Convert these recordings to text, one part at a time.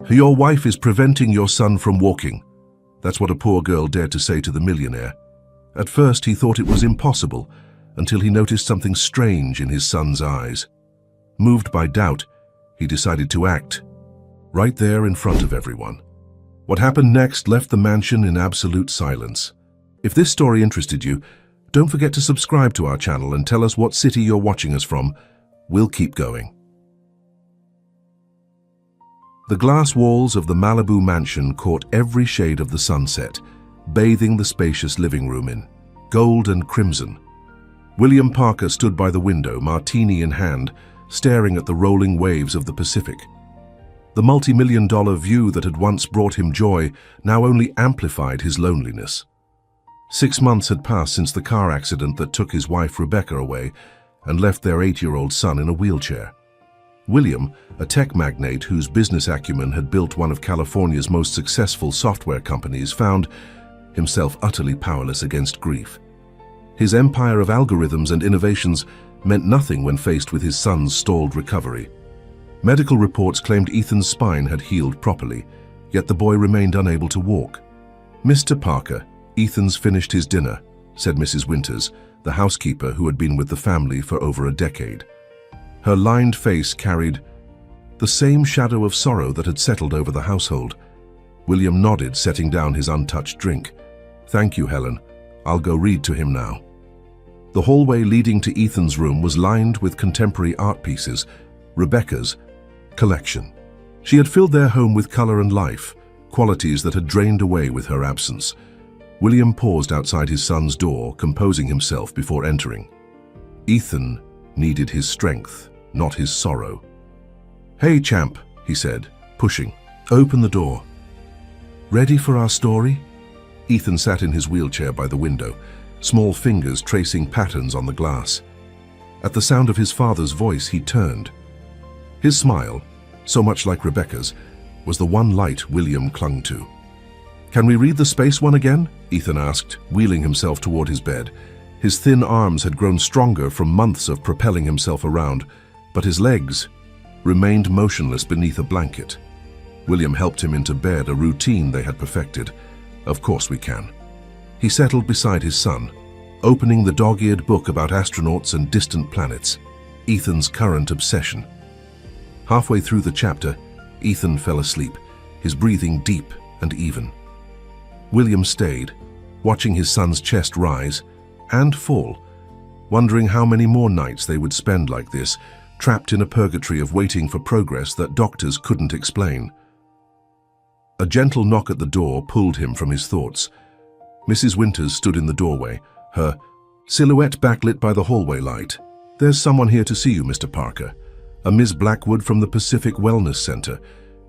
Your wife is preventing your son from walking. That's what a poor girl dared to say to the millionaire. At first he thought it was impossible, until he noticed something strange in his son's eyes. Moved by doubt, he decided to act, right there in front of everyone. What happened next left the mansion in absolute silence. If this story interested you, don't forget to subscribe to our channel and tell us what city you're watching us from. We'll keep going. The glass walls of the Malibu mansion caught every shade of the sunset, bathing the spacious living room in gold and crimson. William Parker stood by the window, martini in hand, staring at the rolling waves of the Pacific. The multi-million-dollar view that had once brought him joy now only amplified his loneliness. 6 months had passed since the car accident that took his wife Rebecca away and left their 8-year-old son in a wheelchair. William, a tech magnate whose business acumen had built one of California's most successful software companies, found himself utterly powerless against grief. His empire of algorithms and innovations meant nothing when faced with his son's stalled recovery. Medical reports claimed Ethan's spine had healed properly, yet the boy remained unable to walk. "Mr. Parker, Ethan's finished his dinner," said Mrs. Winters, the housekeeper who had been with the family for over a decade. Her lined face carried the same shadow of sorrow that had settled over the household. William nodded, setting down his untouched drink. "Thank you, Helen. I'll go read to him now." The hallway leading to Ethan's room was lined with contemporary art pieces, Rebecca's collection. She had filled their home with color and life, qualities that had drained away with her absence. William paused outside his son's door, composing himself before entering. Ethan needed his strength, not his sorrow. "Hey, champ," he said, pushing. "Open the door." "Ready for our story?" Ethan sat in his wheelchair by the window, small fingers tracing patterns on the glass. At the sound of his father's voice, he turned. His smile, so much like Rebecca's, was the one light William clung to. "Can we read the space one again?" Ethan asked, wheeling himself toward his bed. His thin arms had grown stronger from months of propelling himself around, but his legs remained motionless beneath a blanket. William helped him into bed, a routine they had perfected. "Of course we can." He settled beside his son, opening the dog-eared book about astronauts and distant planets, Ethan's current obsession. Halfway through the chapter, Ethan fell asleep, his breathing deep and even. William stayed, watching his son's chest rise and fall, wondering how many more nights they would spend like this, trapped in a purgatory of waiting for progress that doctors couldn't explain. A gentle knock at the door pulled him from his thoughts. Mrs. Winters stood in the doorway, her silhouette backlit by the hallway light. "There's someone here to see you, Mr. Parker. A Ms. Blackwood from the Pacific Wellness Center.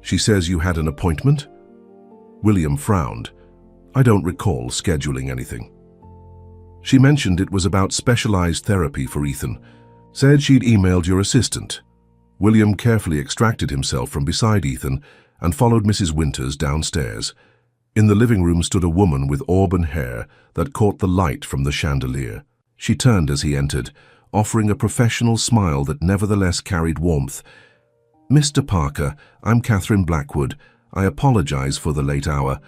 She says you had an appointment?" William frowned. "I don't recall scheduling anything." "She mentioned it was about specialized therapy for Ethan. Said she'd emailed your assistant." William carefully extracted himself from beside Ethan and followed Mrs. Winters downstairs. In the living room stood a woman with auburn hair that caught the light from the chandelier. She turned as he entered, offering a professional smile that nevertheless carried warmth. "Mr. Parker, I'm Catherine Blackwood. I apologize for the late hour,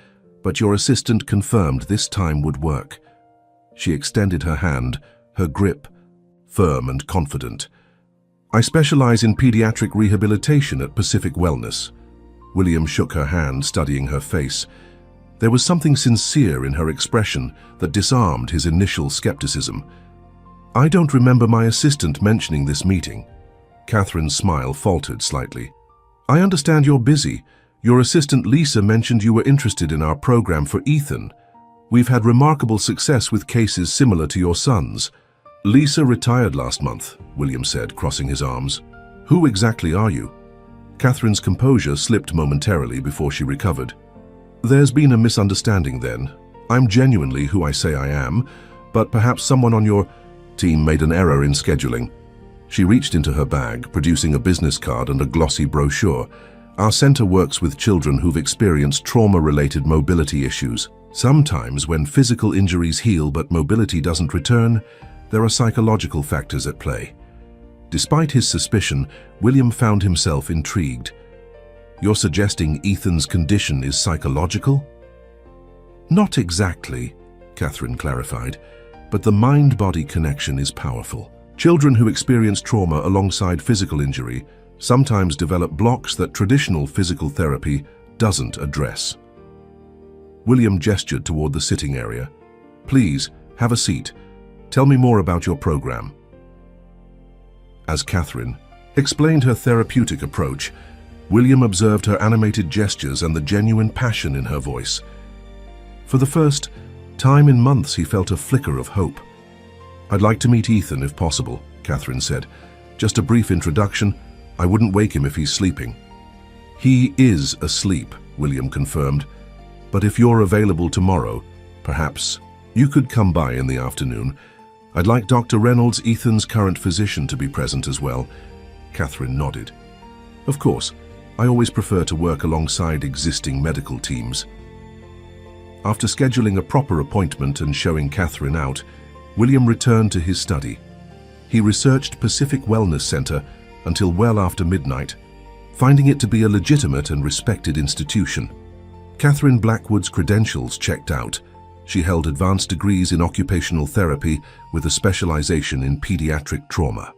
but your assistant confirmed this time would work." She extended her hand, her grip firm and confident. "I specialize in pediatric rehabilitation at Pacific Wellness." William shook her hand, studying her face. There was something sincere in her expression that disarmed his initial skepticism. "I don't remember my assistant mentioning this meeting." Catherine's smile faltered slightly. "I understand you're busy. Your assistant Lisa mentioned you were interested in our program for Ethan. We've had remarkable success with cases similar to your son's." "Lisa retired last month," William said, crossing his arms. "Who exactly are you?" Catherine's composure slipped momentarily before she recovered. "There's been a misunderstanding then. I'm genuinely who I say I am, but perhaps someone on your team made an error in scheduling." She reached into her bag, producing a business card and a glossy brochure. "Our center works with children who've experienced trauma-related mobility issues. Sometimes when physical injuries heal but mobility doesn't return, there are psychological factors at play." Despite his suspicion, William found himself intrigued. You're suggesting Ethan's condition is psychological? Not exactly, Catherine clarified, but the mind-body connection is powerful. Children who experience trauma alongside physical injury sometimes develop blocks that traditional physical therapy doesn't address. William gestured toward the sitting area. Please, have a seat. Tell me more about your program. As Catherine explained her therapeutic approach, William observed her animated gestures and the genuine passion in her voice. For the first time in months, he felt a flicker of hope. I'd like to meet Ethan if possible, Catherine said. Just a brief introduction. I wouldn't wake him if he's sleeping. He is asleep, William confirmed. But if you're available tomorrow, perhaps you could come by in the afternoon. I'd like Dr. Reynolds, Ethan's current physician, to be present as well. Catherine nodded. Of course, I always prefer to work alongside existing medical teams. After scheduling a proper appointment and showing Catherine out, William returned to his study. He researched Pacific Wellness Center until well after midnight, finding it to be a legitimate and respected institution. Catherine Blackwood's credentials checked out. She held advanced degrees in occupational therapy with a specialization in pediatric trauma.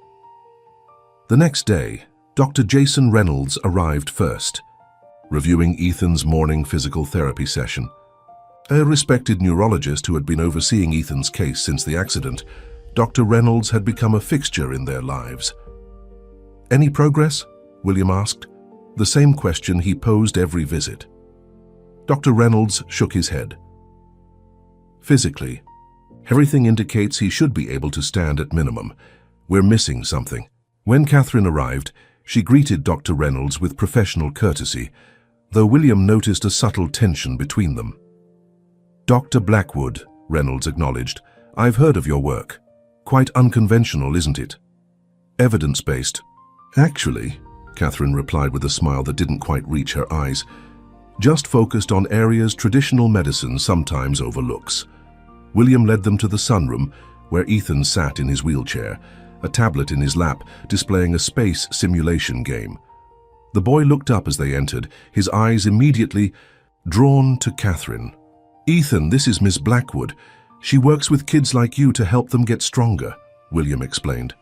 The next day, Dr. Jason Reynolds arrived first, reviewing Ethan's morning physical therapy session. A respected neurologist who had been overseeing Ethan's case since the accident, Dr. Reynolds had become a fixture in their lives. Any progress? William asked, the same question he posed every visit. Dr. Reynolds shook his head. Physically, everything indicates he should be able to stand at minimum. We're missing something. When Catherine arrived, she greeted Dr. Reynolds with professional courtesy, though William noticed a subtle tension between them. Dr. Blackwood, Reynolds acknowledged, I've heard of your work. Quite unconventional, isn't it? Evidence-based. Actually, Catherine replied with a smile that didn't quite reach her eyes, just focused on areas traditional medicine sometimes overlooks. William led them to the sunroom, where Ethan sat in his wheelchair, a tablet in his lap displaying a space simulation game. The boy looked up as they entered, his eyes immediately drawn to Catherine. Ethan, this is Miss Blackwood. She works with kids like you to help them get stronger, William explained.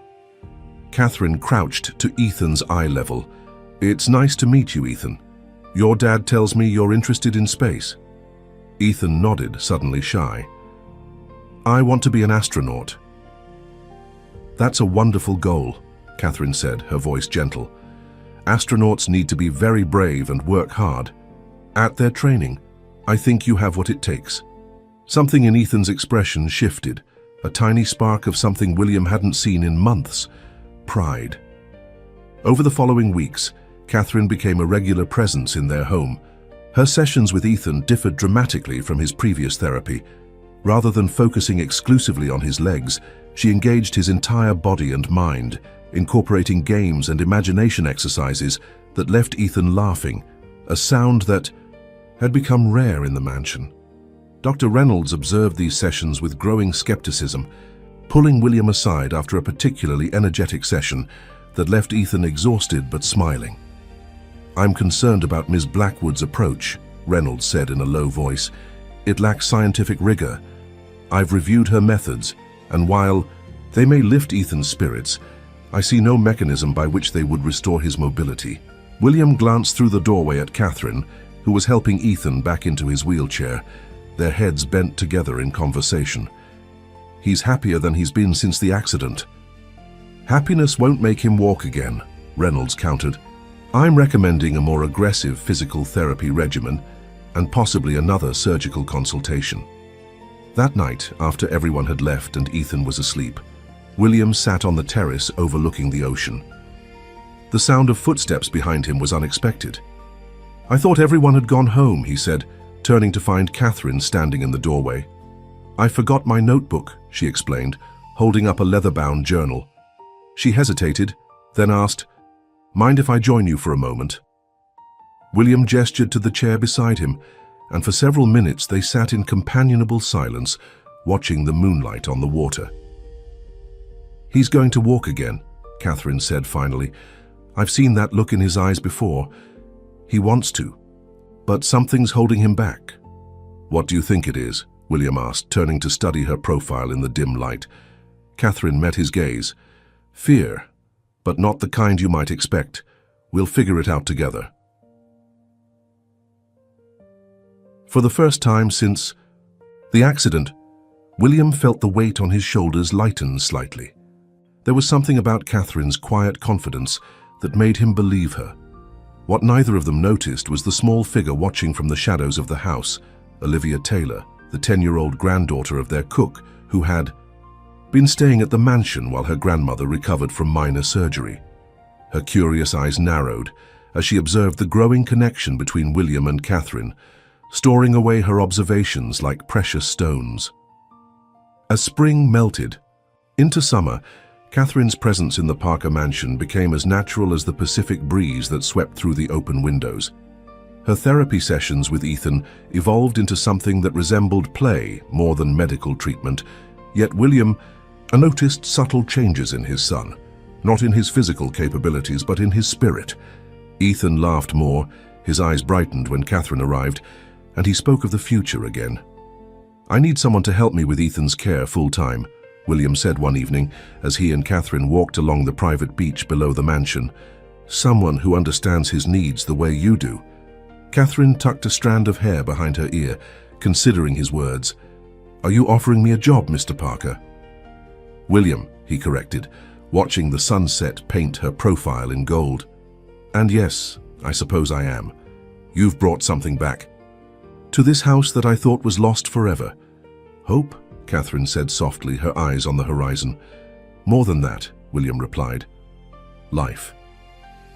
Catherine crouched to Ethan's eye level. It's nice to meet you, Ethan. Your dad tells me you're interested in space. Ethan nodded, suddenly shy. I want to be an astronaut. That's a wonderful goal, Catherine said, her voice gentle. Astronauts need to be very brave and work hard. At their training, I think you have what it takes. Something in Ethan's expression shifted, a tiny spark of something William hadn't seen in months, pride. Over the following weeks, Catherine became a regular presence in their home. Her sessions with Ethan differed dramatically from his previous therapy. Rather than focusing exclusively on his legs, she engaged his entire body and mind, incorporating games and imagination exercises that left Ethan laughing, a sound that had become rare in the mansion. Dr. Reynolds observed these sessions with growing skepticism, pulling William aside after a particularly energetic session that left Ethan exhausted but smiling. I'm concerned about Ms. Blackwood's approach, Reynolds said in a low voice. It lacks scientific rigor. I've reviewed her methods, and while they may lift Ethan's spirits, I see no mechanism by which they would restore his mobility. William glanced through the doorway at Catherine, who was helping Ethan back into his wheelchair, their heads bent together in conversation. He's happier than he's been since the accident. Happiness won't make him walk again, Reynolds countered. I'm recommending a more aggressive physical therapy regimen and possibly another surgical consultation. That night, after everyone had left and Ethan was asleep, William sat on the terrace overlooking the ocean. The sound of footsteps behind him was unexpected. I thought everyone had gone home, he said, turning to find Catherine standing in the doorway. I forgot my notebook, she explained, holding up a leather-bound journal. She hesitated, then asked, Mind if I join you for a moment? William gestured to the chair beside him, and for several minutes they sat in companionable silence, watching the moonlight on the water. He's going to walk again, Catherine said finally. I've seen that look in his eyes before. He wants to, but something's holding him back. What do you think it is? William asked, turning to study her profile in the dim light. Catherine met his gaze. Fear, but not the kind you might expect. We'll figure it out together. For the first time since the accident, William felt the weight on his shoulders lighten slightly. There was something about Catherine's quiet confidence that made him believe her. What neither of them noticed was the small figure watching from the shadows of the house, Olivia Taylor, the 10-year-old granddaughter of their cook, who had been staying at the mansion while her grandmother recovered from minor surgery. Her curious eyes narrowed as she observed the growing connection between William and Catherine, storing away her observations like precious stones. As spring melted into summer, Catherine's presence in the Parker mansion became as natural as the Pacific breeze that swept through the open windows. Her therapy sessions with Ethan evolved into something that resembled play more than medical treatment, yet William noticed subtle changes in his son, not in his physical capabilities but in his spirit. Ethan laughed more, his eyes brightened when Catherine arrived, and he spoke of the future again. "I need someone to help me with Ethan's care full-time," William said one evening as he and Catherine walked along the private beach below the mansion. "Someone who understands his needs the way you do." Catherine tucked a strand of hair behind her ear, considering his words. "Are you offering me a job, Mr. Parker?" "William," he corrected, watching the sunset paint her profile in gold. "And yes, I suppose I am. You've brought something back. To this house that I thought was lost forever." "Hope?" Catherine said softly, her eyes on the horizon. "More than that," William replied. "Life."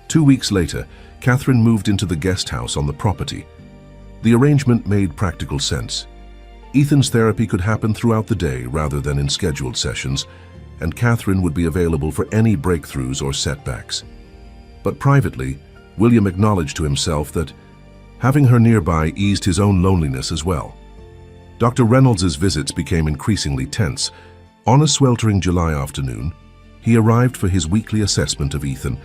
2 weeks later, Catherine moved into the guest house on the property. The arrangement made practical sense. Ethan's therapy could happen throughout the day rather than in scheduled sessions, and Catherine would be available for any breakthroughs or setbacks. But privately, William acknowledged to himself that having her nearby eased his own loneliness as well. Dr. Reynolds's visits became increasingly tense. On a sweltering July afternoon, he arrived for his weekly assessment of Ethan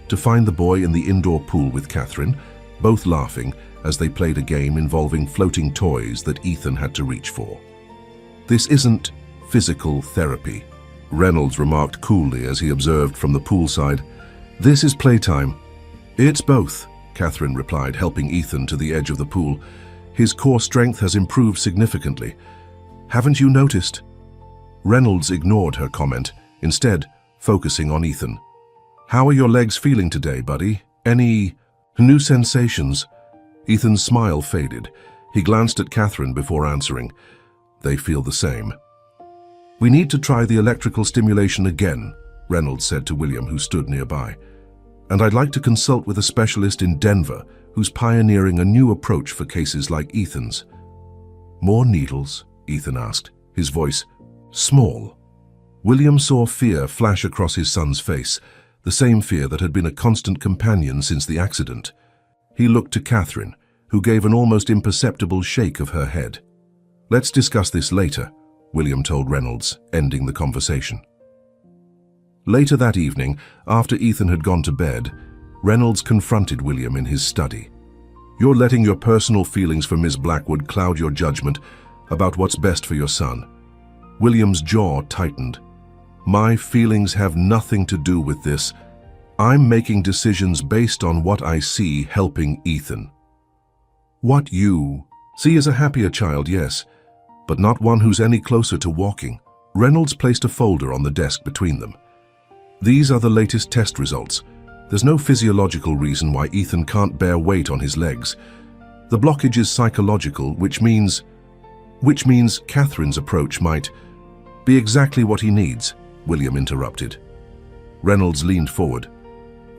to find the boy in the indoor pool with Catherine, both laughing as they played a game involving floating toys that Ethan had to reach for. "This isn't physical therapy," Reynolds remarked coolly as he observed from the poolside. "This is playtime." "It's both," Catherine replied, helping Ethan to the edge of the pool. "His core strength has improved significantly. Haven't you noticed?" Reynolds ignored her comment, instead focusing on Ethan. "How are your legs feeling today, buddy? Any new sensations?" Ethan's smile faded. He glanced at Catherine before answering. "They feel the same." "We need to try the electrical stimulation again," Reynolds said to William, who stood nearby. "And I'd like to consult with a specialist in Denver who's pioneering a new approach for cases like Ethan's." "More needles?" Ethan asked, his voice small. William saw fear flash across his son's face, the same fear that had been a constant companion since the accident. He looked to Catherine, who gave an almost imperceptible shake of her head. "Let's discuss this later," William told Reynolds, ending the conversation. Later that evening, after Ethan had gone to bed, Reynolds confronted William in his study. "You're letting your personal feelings for Ms. Blackwood cloud your judgment about what's best for your son." William's jaw tightened. "My feelings have nothing to do with this. I'm making decisions based on what I see helping Ethan." "What you see is a happier child, yes, but not one who's any closer to walking." Reynolds placed a folder on the desk between them. "These are the latest test results. There's no physiological reason why Ethan can't bear weight on his legs. The blockage is psychological, which means Catherine's approach might be exactly what he needs," William interrupted. Reynolds leaned forward.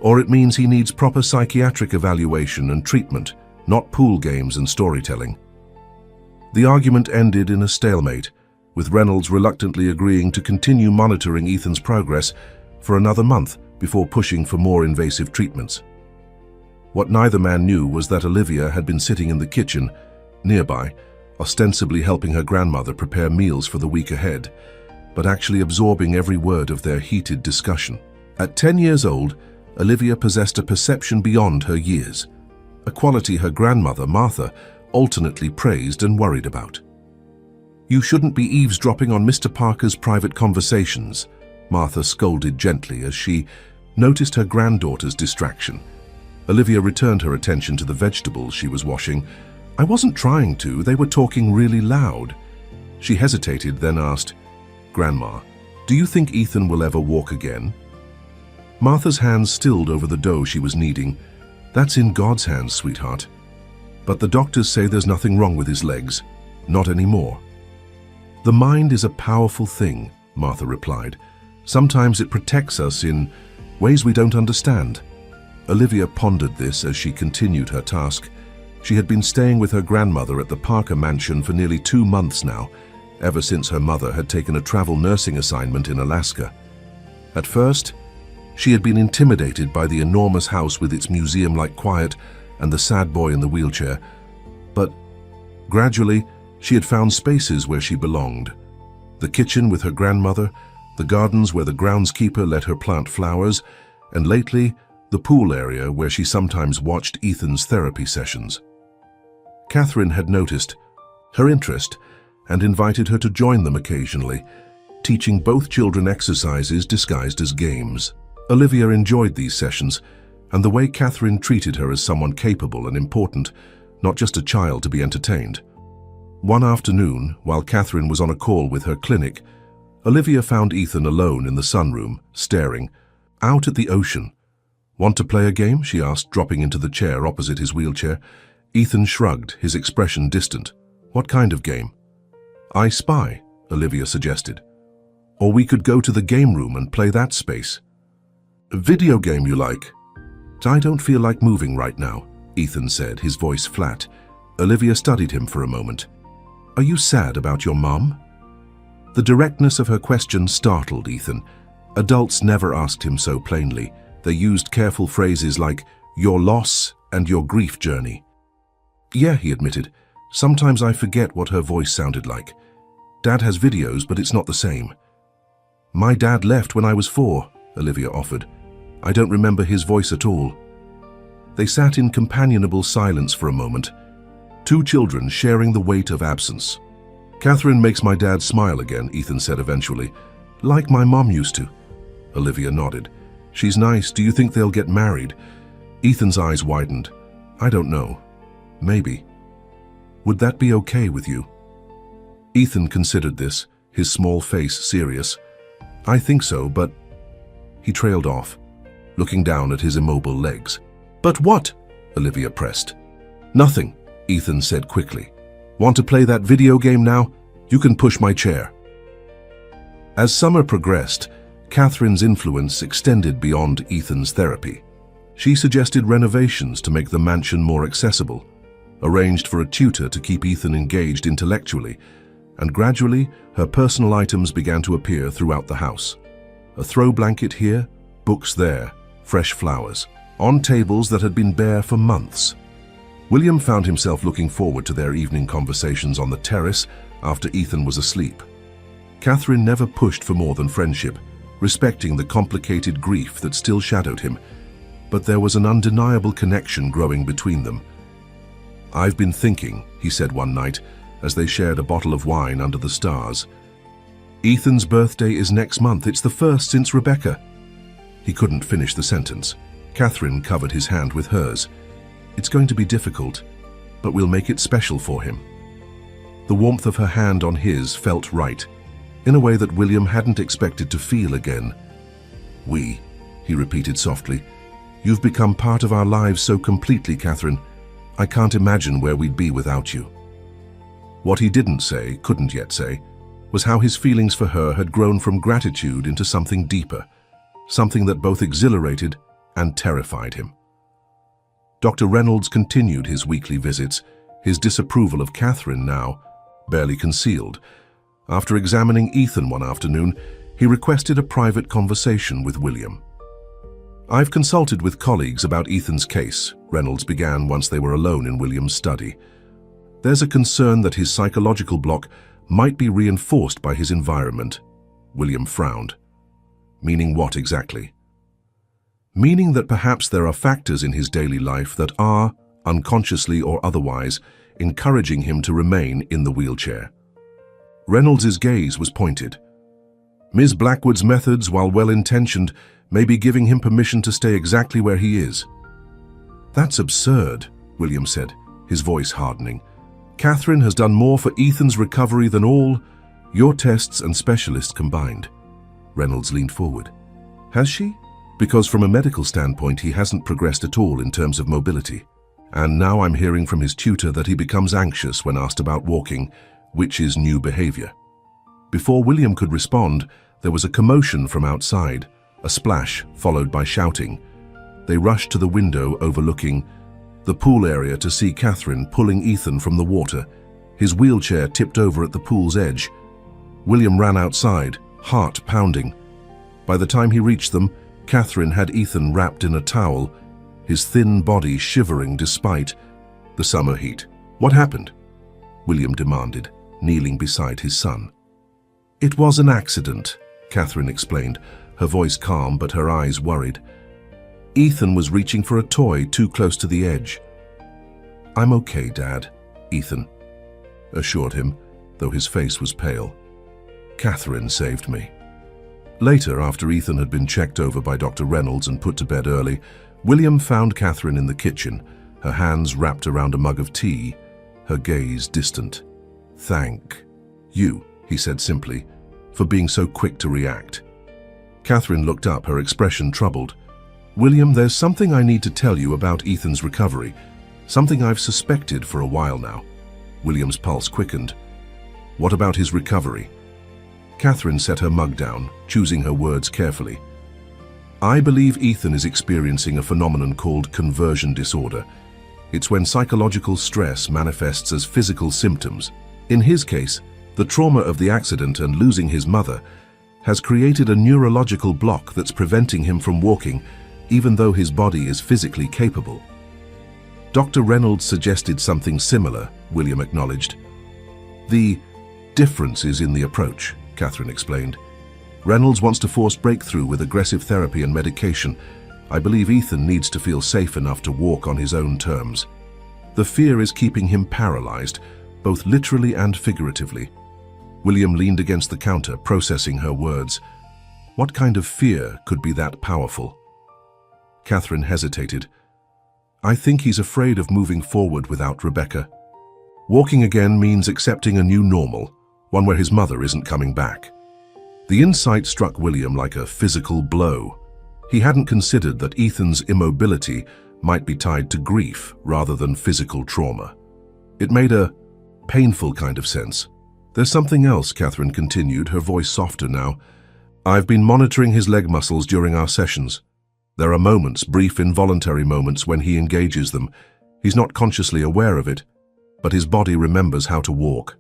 "Or it means he needs proper psychiatric evaluation and treatment, not pool games and storytelling." The argument ended in a stalemate, with Reynolds reluctantly agreeing to continue monitoring Ethan's progress for another month before pushing for more invasive treatments. What neither man knew was that Olivia had been sitting in the kitchen, nearby, ostensibly helping her grandmother prepare meals for the week ahead, but actually absorbing every word of their heated discussion. At 10 years old, Olivia possessed a perception beyond her years, a quality her grandmother, Martha, alternately praised and worried about. "You shouldn't be eavesdropping on Mr. Parker's private conversations," Martha scolded gently as she noticed her granddaughter's distraction. Olivia returned her attention to the vegetables she was washing. "I wasn't trying to, they were talking really loud." She hesitated, then asked, "Grandma, do you think Ethan will ever walk again?" Martha's hands stilled over the dough she was kneading. "That's in God's hands, sweetheart. But the doctors say there's nothing wrong with his legs. Not anymore." "The mind is a powerful thing," Martha replied. "Sometimes it protects us in ways we don't understand." Olivia pondered this as she continued her task. She had been staying with her grandmother at the Parker mansion for nearly 2 months now, ever since her mother had taken a travel nursing assignment in Alaska. At first, she had been intimidated by the enormous house with its museum-like quiet and the sad boy in the wheelchair, but gradually she had found spaces where she belonged. The kitchen with her grandmother, the gardens where the groundskeeper let her plant flowers, and lately, the pool area where she sometimes watched Ethan's therapy sessions. Catherine had noticed her interest and invited her to join them occasionally, teaching both children exercises disguised as games. Olivia enjoyed these sessions, and the way Catherine treated her as someone capable and important, not just a child to be entertained. One afternoon, while Catherine was on a call with her clinic, Olivia found Ethan alone in the sunroom, staring out at the ocean. "Want to play a game?" she asked, dropping into the chair opposite his wheelchair. Ethan shrugged, his expression distant. "What kind of game?" "I Spy," Olivia suggested. "Or we could go to the game room and play that space." "A video game you like?" "I don't feel like moving right now," Ethan said, his voice flat. Olivia studied him for a moment. "Are you sad about your mom?" The directness of her question startled Ethan. Adults never asked him so plainly. They used careful phrases like "your loss" and "your grief journey." "Yeah," he admitted. "Sometimes I forget what her voice sounded like. Dad has videos, but it's not the same." "My dad left when I was 4, Olivia offered. "I don't remember his voice at all." They sat in companionable silence for a moment, 2 children sharing the weight of absence. "Catherine makes my dad smile again," Ethan said eventually. "Like my mom used to." Olivia nodded. "She's nice. Do you think they'll get married?" Ethan's eyes widened. "I don't know. Maybe. Would that be okay with you?" Ethan considered this, his small face serious. "I think so, but—" He trailed off, looking down at his immobile legs. "But what?" Olivia pressed. "Nothing," Ethan said quickly. "Want to play that video game now? You can push my chair." As summer progressed, Catherine's influence extended beyond Ethan's therapy. She suggested renovations to make the mansion more accessible, arranged for a tutor to keep Ethan engaged intellectually, and gradually her personal items began to appear throughout the house. A throw blanket here, books there, fresh flowers, on tables that had been bare for months. William found himself looking forward to their evening conversations on the terrace after Ethan was asleep. Catherine never pushed for more than friendship, respecting the complicated grief that still shadowed him, but there was an undeniable connection growing between them. "I've been thinking," he said one night, as they shared a bottle of wine under the stars. "Ethan's birthday is next month. It's the first since Rebecca." He couldn't finish the sentence. Catherine covered his hand with hers. "It's going to be difficult, but we'll make it special for him." The warmth of her hand on his felt right, in a way that William hadn't expected to feel again. "We," he repeated softly. "You've become part of our lives so completely, Catherine. I can't imagine where we'd be without you." What he didn't say, couldn't yet say, was how his feelings for her had grown from gratitude into something deeper, something that both exhilarated and terrified him. Dr. Reynolds continued his weekly visits, his disapproval of Catherine now barely concealed. After examining Ethan one afternoon, he requested a private conversation with William. "I've consulted with colleagues about Ethan's case," Reynolds began once they were alone in William's study. "There's a concern that his psychological block might be reinforced by his environment." William frowned. "Meaning what exactly?" "Meaning that perhaps there are factors in his daily life that are, unconsciously or otherwise, encouraging him to remain in the wheelchair. Reynolds's gaze was pointed. Ms. Blackwood's methods, while well-intentioned, may be giving him permission to stay exactly where he is. That's absurd, William said, his voice hardening. Catherine has done more for Ethan's recovery than all your tests and specialists combined. Reynolds leaned forward. Has she? Because from a medical standpoint, he hasn't progressed at all in terms of mobility. And now I'm hearing from his tutor that he becomes anxious when asked about walking, which is new behavior. Before William could respond, there was a commotion from outside, a splash followed by shouting. They rushed to the window overlooking the pool area to see Catherine pulling Ethan from the water. His wheelchair tipped over at the pool's edge. William ran outside, heart pounding. By the time he reached them, Catherine had Ethan wrapped in a towel, his thin body shivering despite the summer heat. What happened? William demanded, kneeling beside his son. It was an accident, Catherine explained, her voice calm but her eyes worried. Ethan was reaching for a toy too close to the edge. I'm okay, Dad, Ethan assured him, though his face was pale. Catherine saved me. Later, after Ethan had been checked over by Dr. Reynolds and put to bed early, William found Catherine in the kitchen, her hands wrapped around a mug of tea, her gaze distant. Thank you, he said simply, for being so quick to react. Catherine looked up, her expression troubled. William, there's something I need to tell you about Ethan's recovery, something I've suspected for a while now. William's pulse quickened. What about his recovery? Catherine set her mug down, choosing her words carefully. I believe Ethan is experiencing a phenomenon called conversion disorder. It's when psychological stress manifests as physical symptoms. In his case, the trauma of the accident and losing his mother has created a neurological block that's preventing him from walking, even though his body is physically capable. Dr. Reynolds suggested something similar, William acknowledged. The difference is in the approach, Catherine explained. Reynolds wants to force breakthrough with aggressive therapy and medication. I believe Ethan needs to feel safe enough to walk on his own terms. The fear is keeping him paralyzed, both literally and figuratively. William leaned against the counter, processing her words. What kind of fear could be that powerful? Catherine hesitated. I think he's afraid of moving forward without Rebecca. Walking again means accepting a new normal, one where his mother isn't coming back. The insight struck William like a physical blow. He hadn't considered that Ethan's immobility might be tied to grief rather than physical trauma. It made a painful kind of sense. There's something else, Catherine continued, her voice softer now. I've been monitoring his leg muscles during our sessions. There are moments, brief involuntary moments, when he engages them. He's not consciously aware of it, but his body remembers how to walk.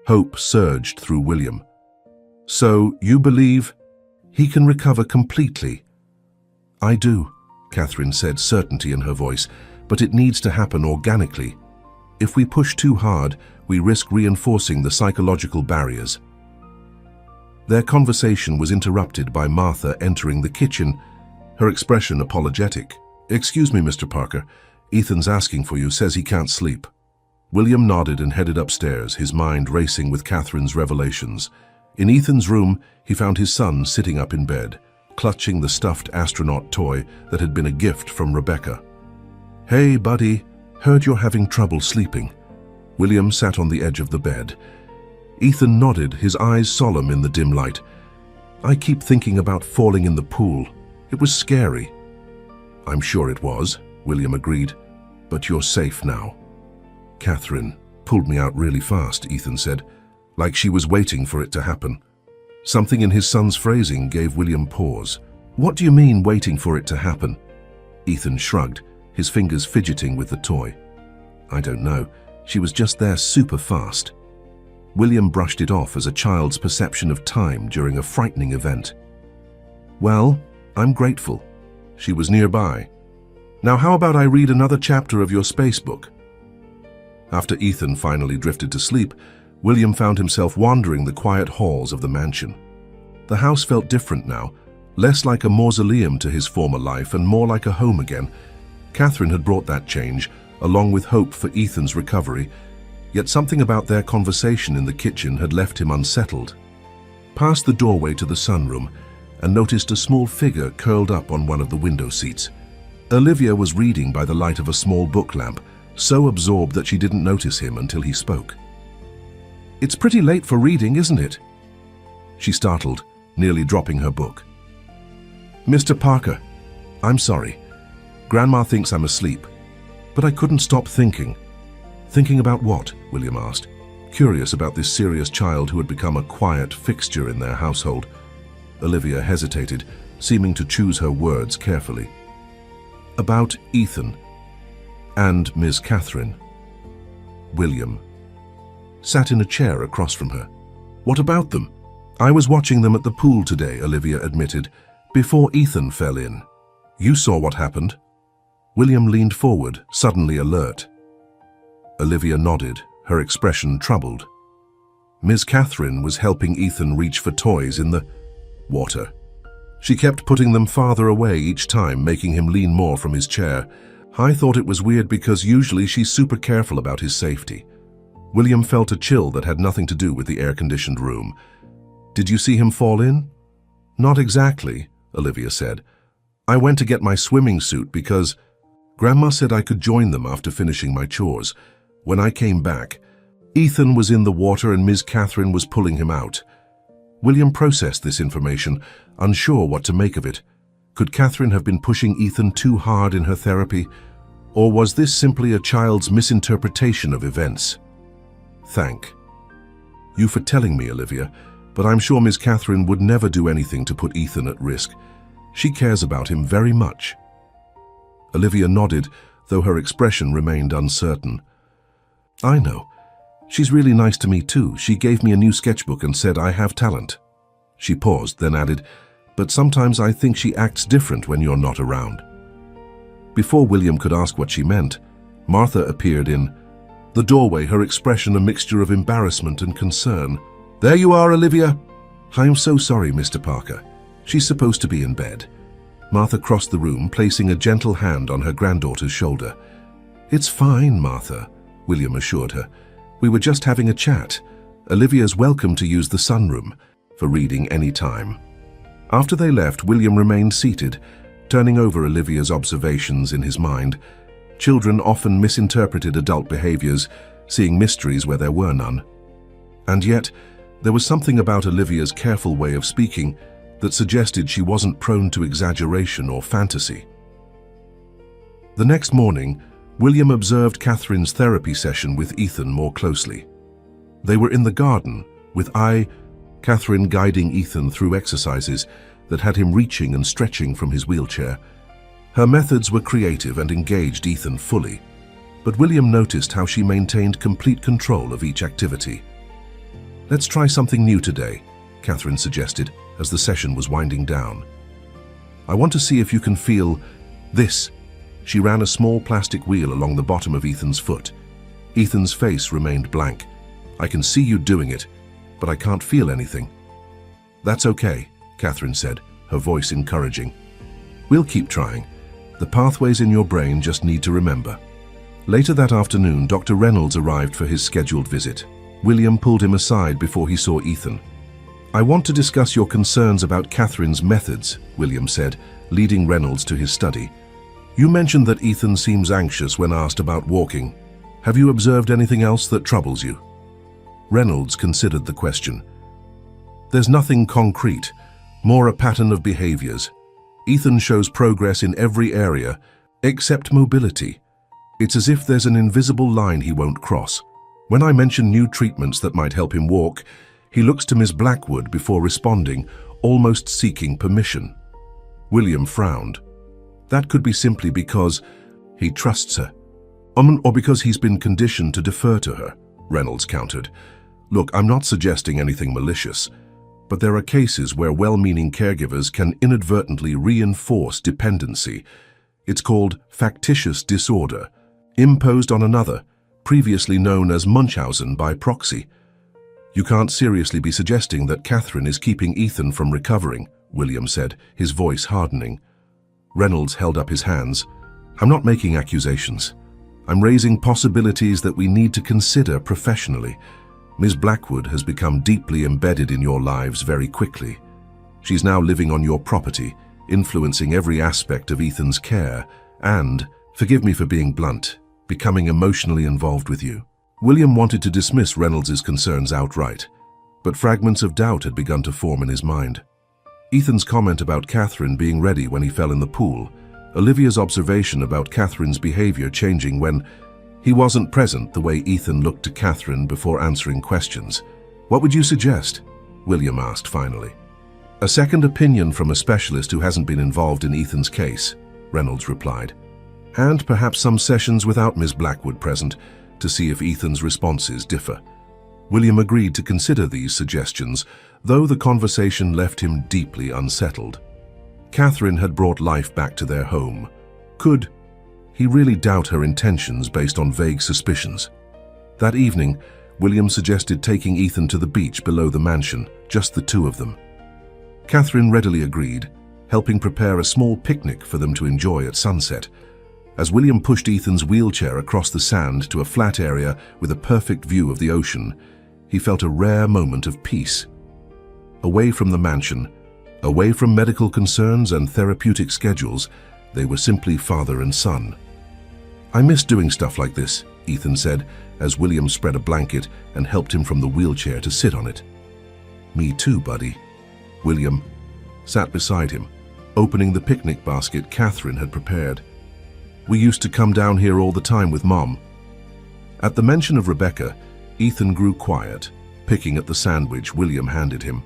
Hope surged through William. So, you believe he can recover completely? I do, Catherine said, certainty in her voice, but it needs to happen organically. If we push too hard, we risk reinforcing the psychological barriers. Their conversation was interrupted by Martha entering the kitchen, her expression apologetic. Excuse me, Mr. Parker. Ethan's asking for you, says he can't sleep. William nodded and headed upstairs, his mind racing with Catherine's revelations. In Ethan's room, he found his son sitting up in bed, clutching the stuffed astronaut toy that had been a gift from Rebecca. Hey, buddy, heard you're having trouble sleeping. William sat on the edge of the bed. Ethan nodded, his eyes solemn in the dim light. I keep thinking about falling in the pool. It was scary. I'm sure it was, William agreed, but you're safe now. Catherine pulled me out really fast, Ethan said, like she was waiting for it to happen. Something in his son's phrasing gave William pause. What do you mean, waiting for it to happen? Ethan shrugged, his fingers fidgeting with the toy. I don't know. She was just there super fast. William brushed it off as a child's perception of time during a frightening event. Well, I'm grateful. She was nearby. Now how about I read another chapter of your space book? After Ethan finally drifted to sleep, William found himself wandering the quiet halls of the mansion. The house felt different now, less like a mausoleum to his former life and more like a home again. Catherine had brought that change, along with hope for Ethan's recovery, yet something about their conversation in the kitchen had left him unsettled. Passed the doorway to the sunroom and noticed a small figure curled up on one of the window seats. Olivia was reading by the light of a small book lamp, so absorbed that she didn't notice him until he spoke. "It's pretty late for reading, isn't it?" She startled, nearly dropping her book. "Mr. Parker, I'm sorry. Grandma thinks I'm asleep, but I couldn't stop thinking." "Thinking about what?" William asked, curious about this serious child who had become a quiet fixture in their household. Olivia hesitated, seeming to choose her words carefully. "About Ethan and Miss Catherine." William sat in a chair across from her. "What about them?" "I was watching them at the pool today," Olivia admitted, "before Ethan fell in." "You saw what happened?" William leaned forward, suddenly alert. Olivia nodded, her expression troubled. Miss Catherine was helping Ethan reach for toys in the water. She kept putting them farther away each time, making him lean more from his chair. I thought it was weird because usually she's super careful about his safety. William felt a chill that had nothing to do with the air-conditioned room. "Did you see him fall in?" "Not exactly," Olivia said. "I went to get my swimming suit because Grandma said I could join them after finishing my chores. When I came back, Ethan was in the water and Miss Catherine was pulling him out." William processed this information, unsure what to make of it. Could Catherine have been pushing Ethan too hard in her therapy? Or was this simply a child's misinterpretation of events? "Thank you for telling me, Olivia, but I'm sure Miss Catherine would never do anything to put Ethan at risk. She cares about him very much." Olivia nodded, though her expression remained uncertain. "I know. She's really nice to me too. She gave me a new sketchbook and said I have talent." She paused, then added, "But sometimes I think she acts different when you're not around." Before William could ask what she meant, Martha appeared in the doorway, her expression a mixture of embarrassment and concern. "There you are, Olivia." "I'm so sorry, Mr. Parker. She's supposed to be in bed." Martha crossed the room, placing a gentle hand on her granddaughter's shoulder. "It's fine, Martha," William assured her. "We were just having a chat. Olivia's welcome to use the sunroom for reading any time." After they left, William remained seated, turning over Olivia's observations in his mind. Children often misinterpreted adult behaviors, seeing mysteries where there were none. And yet, there was something about Olivia's careful way of speaking that suggested she wasn't prone to exaggeration or fantasy. The next morning, William observed Catherine's therapy session with Ethan more closely. They were in the garden, with Catherine guiding Ethan through exercises that had him reaching and stretching from his wheelchair. Her methods were creative and engaged Ethan fully, but William noticed how she maintained complete control of each activity. "Let's try something new today," Catherine suggested as the session was winding down. "I want to see if you can feel this." She ran a small plastic wheel along the bottom of Ethan's foot. Ethan's face remained blank. "I can see you doing it, but I can't feel anything." "That's okay," Catherine said, her voice encouraging. "We'll keep trying. The pathways in your brain just need to remember." Later that afternoon, Dr. Reynolds arrived for his scheduled visit. William pulled him aside before he saw Ethan. "I want to discuss your concerns about Catherine's methods," William said, leading Reynolds to his study. "You mentioned that Ethan seems anxious when asked about walking. Have you observed anything else that troubles you?" Reynolds considered the question. "There's nothing concrete, more a pattern of behaviors. Ethan shows progress in every area, except mobility. It's as if there's an invisible line he won't cross. When I mention new treatments that might help him walk, he looks to Miss Blackwood before responding, almost seeking permission." William frowned. "That could be simply because he trusts her, or because he's been conditioned to defer to her," Reynolds countered. "Look, I'm not suggesting anything malicious, but there are cases where well-meaning caregivers can inadvertently reinforce dependency. It's called factitious disorder, imposed on another, previously known as Munchausen by proxy. You can't seriously be suggesting that Catherine is keeping Ethan from recovering," William said, his voice hardening. Reynolds held up his hands. "I'm not making accusations. I'm raising possibilities that we need to consider professionally. Ms. Blackwood has become deeply embedded in your lives very quickly. She's now living on your property, influencing every aspect of Ethan's care, and, forgive me for being blunt, becoming emotionally involved with you. William wanted to dismiss Reynolds's concerns outright, but fragments of doubt had begun to form in his mind. Ethan's comment about Catherine being ready when he fell in the pool, Olivia's observation about Catherine's behavior changing when he wasn't present, the way Ethan looked to Catherine before answering questions. "What would you suggest?" William asked finally. "A second opinion from a specialist who hasn't been involved in Ethan's case," Reynolds replied. "And perhaps some sessions without Ms. Blackwood present to see if Ethan's responses differ." William agreed to consider these suggestions, though the conversation left him deeply unsettled. Catherine had brought life back to their home. Could he really doubt her intentions based on vague suspicions? That evening, William suggested taking Ethan to the beach below the mansion, just the two of them. Catherine readily agreed, helping prepare a small picnic for them to enjoy at sunset. As William pushed Ethan's wheelchair across the sand to a flat area with a perfect view of the ocean, he felt a rare moment of peace. Away from the mansion, away from medical concerns and therapeutic schedules, they were simply father and son. "I miss doing stuff like this," Ethan said, as William spread a blanket and helped him from the wheelchair to sit on it. "Me too, buddy." William sat beside him, opening the picnic basket Catherine had prepared. "We used to come down here all the time with Mom." At the mention of Rebecca, Ethan grew quiet, picking at the sandwich William handed him.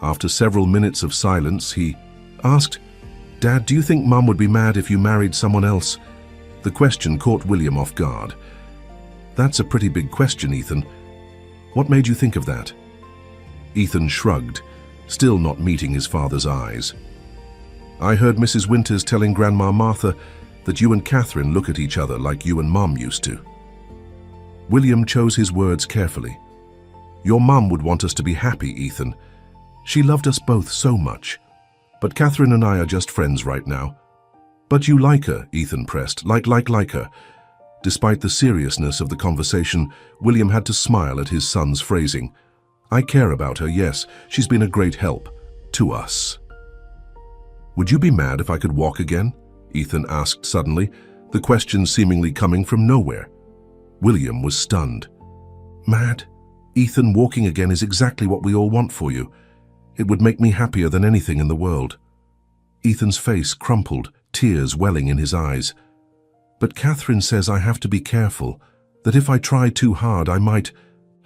After several minutes of silence, he asked, "Dad, do you think Mom would be mad if you married someone else?" The question caught William off guard. "That's a pretty big question, Ethan. What made you think of that?" Ethan shrugged, still not meeting his father's eyes. "I heard Mrs. Winters telling Grandma Martha that you and Catherine look at each other like you and Mom used to." William chose his words carefully. "Your mum would want us to be happy, Ethan. She loved us both so much. But Catherine and I are just friends right now." "But you like her," Ethan pressed. Like her." Despite the seriousness of the conversation, William had to smile at his son's phrasing. "I care about her, yes. She's been a great help. To us." "Would you be mad if I could walk again?" Ethan asked suddenly, the question seemingly coming from nowhere. William was stunned. "Mad? Ethan, walking again is exactly what we all want for you. It would make me happier than anything in the world." Ethan's face crumpled, tears welling in his eyes. "But Catherine says I have to be careful, that if I try too hard I might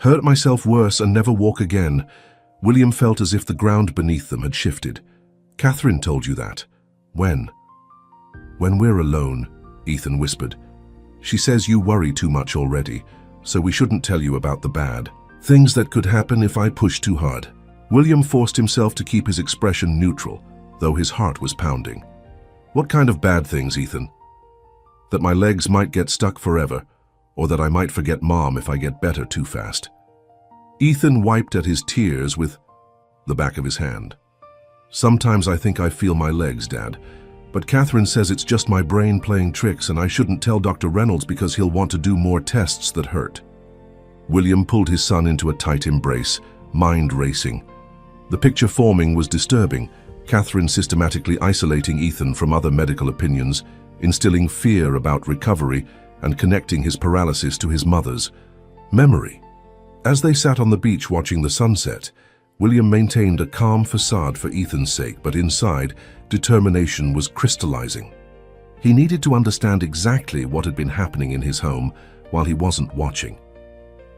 hurt myself worse and never walk again." William felt as if the ground beneath them had shifted. "Catherine told you that? When?" "When we're alone," Ethan whispered. "She says you worry too much already, so we shouldn't tell you about the bad things that could happen if I push too hard." William forced himself to keep his expression neutral, though his heart was pounding. "What kind of bad things, Ethan?" "That my legs might get stuck forever, or that I might forget Mom if I get better too fast." Ethan wiped at his tears with the back of his hand. "Sometimes I think I feel my legs, Dad, but Catherine says it's just my brain playing tricks and I shouldn't tell Dr. Reynolds because he'll want to do more tests that hurt." William pulled his son into a tight embrace, mind racing. The picture forming was disturbing, Catherine systematically isolating Ethan from other medical opinions, instilling fear about recovery and connecting his paralysis to his mother's memory. As they sat on the beach watching the sunset, William maintained a calm facade for Ethan's sake, but inside, determination was crystallizing. He needed to understand exactly what had been happening in his home while he wasn't watching.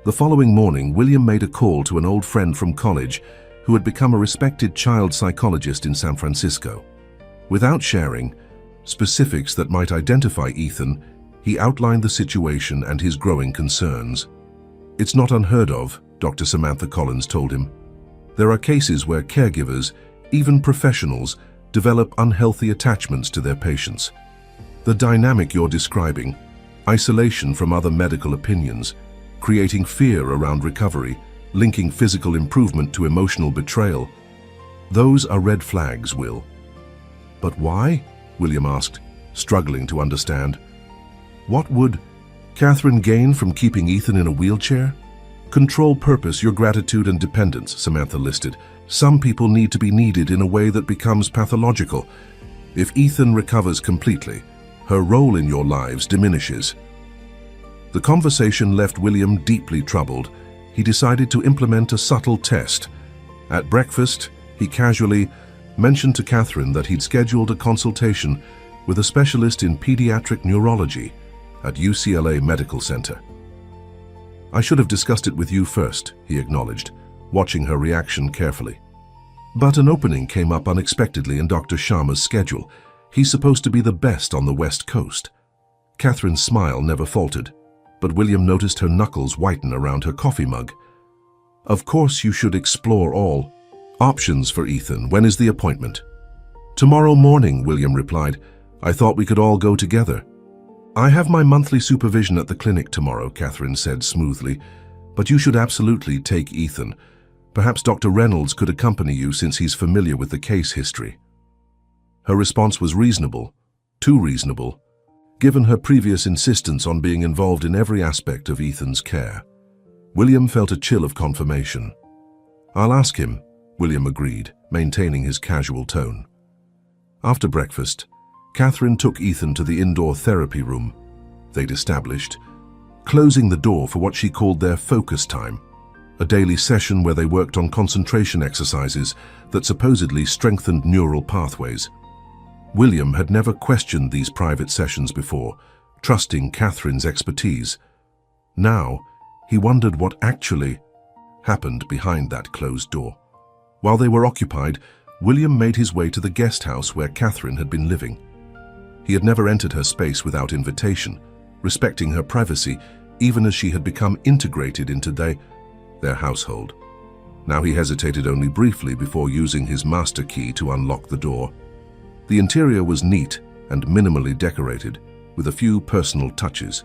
The following morning, William made a call to an old friend from college who had become a respected child psychologist in San Francisco. Without sharing specifics that might identify Ethan, he outlined the situation and his growing concerns. "It's not unheard of," Dr. Samantha Collins told him. "There are cases where caregivers, even professionals, develop unhealthy attachments to their patients. The dynamic you're describing, isolation from other medical opinions, creating fear around recovery, linking physical improvement to emotional betrayal, those are red flags, Will." "But why?" William asked, struggling to understand. "What would Catherine gained from keeping Ethan in a wheelchair? Control, purpose, your gratitude and dependence, Samantha listed. Some people need to be needed in a way that becomes pathological. If Ethan recovers completely, her role in your lives diminishes. The conversation left William deeply troubled. He decided to implement a subtle test. At breakfast, he casually mentioned to Catherine that he'd scheduled a consultation with a specialist in pediatric neurology at UCLA Medical Center. I should have discussed it with you first, he acknowledged, watching her reaction carefully. But an opening came up unexpectedly in Dr. Sharma's schedule. He's supposed to be the best on the West Coast. Catherine's smile never faltered, but William noticed her knuckles whiten around her coffee mug. Of course you should explore all options for Ethan. When is the appointment? Tomorrow morning, William replied. I thought we could all go together. I have my monthly supervision at the clinic tomorrow, Catherine said smoothly, but you should absolutely take Ethan. Perhaps Dr. Reynolds could accompany you since he's familiar with the case history. Her response was reasonable, too reasonable, given her previous insistence on being involved in every aspect of Ethan's care. William felt a chill of confirmation. I'll ask him, William agreed, maintaining his casual tone. After breakfast, Catherine took Ethan to the indoor therapy room they'd established, closing the door for what she called their focus time, a daily session where they worked on concentration exercises that supposedly strengthened neural pathways. William had never questioned these private sessions before, trusting Catherine's expertise. Now, he wondered what actually happened behind that closed door. While they were occupied, William made his way to the guest house where Catherine had been living. He had never entered her space without invitation, respecting her privacy, even as she had become integrated into their household. Now he hesitated only briefly before using his master key to unlock the door. The interior was neat and minimally decorated, with a few personal touches.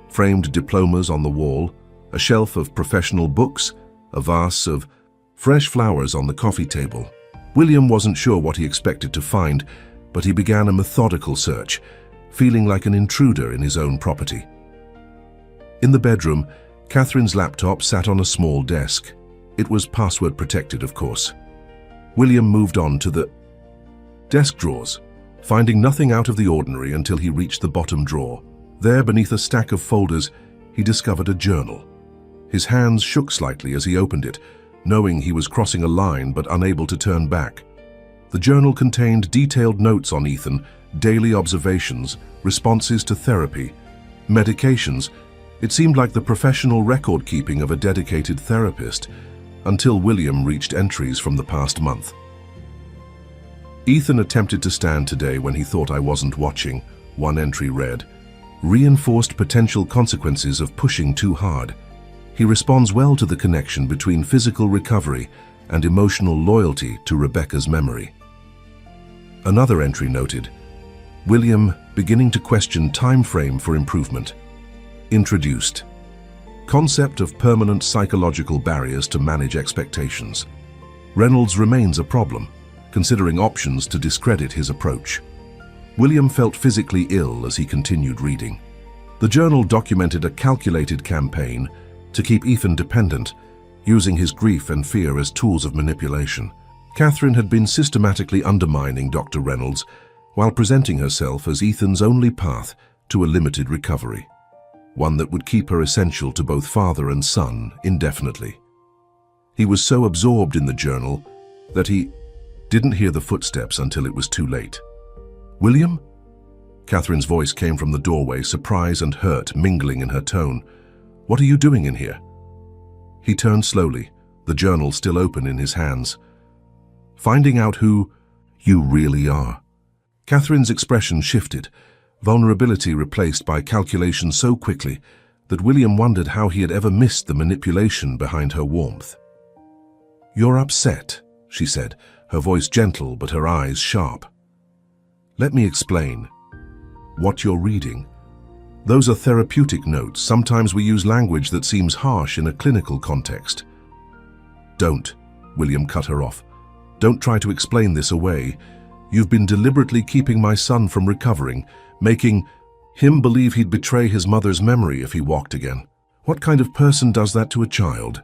Framed diplomas on the wall, a shelf of professional books, a vase of fresh flowers on the coffee table. William wasn't sure what he expected to find, but he began a methodical search, feeling like an intruder in his own property. In the bedroom, Catherine's laptop sat on a small desk. It was password protected, of course. William moved on to the desk drawers, finding nothing out of the ordinary until he reached the bottom drawer. There, beneath a stack of folders, he discovered a journal. His hands shook slightly as he opened it, knowing he was crossing a line but unable to turn back. The journal contained detailed notes on Ethan, daily observations, responses to therapy, medications. It seemed like the professional record-keeping of a dedicated therapist, until William reached entries from the past month. Ethan attempted to stand today when he thought I wasn't watching, one entry read. Reinforced potential consequences of pushing too hard. He responds well to the connection between physical recovery and emotional loyalty to Rebecca's memory. Another entry noted, William beginning to question time frame for improvement. Introduced. Concept of permanent psychological barriers to manage expectations. Reynolds remains a problem, considering options to discredit his approach. William felt physically ill as he continued reading. The journal documented a calculated campaign to keep Ethan dependent, using his grief and fear as tools of manipulation. Catherine had been systematically undermining Dr. Reynolds while presenting herself as Ethan's only path to a limited recovery, one that would keep her essential to both father and son indefinitely. He was so absorbed in the journal that he didn't hear the footsteps until it was too late. William? Catherine's voice came from the doorway, surprise and hurt mingling in her tone. What are you doing in here? He turned slowly, the journal still open in his hands. Finding out who you really are. Catherine's expression shifted, vulnerability replaced by calculation so quickly that William wondered how he had ever missed the manipulation behind her warmth. You're upset, she said, her voice gentle but her eyes sharp. Let me explain. What you're reading. Those are therapeutic notes. Sometimes we use language that seems harsh in a clinical context. Don't, William cut her off. Don't try to explain this away. You've been deliberately keeping my son from recovering, making Him believe he'd betray his mother's memory if he walked again. What kind of person does that to a child?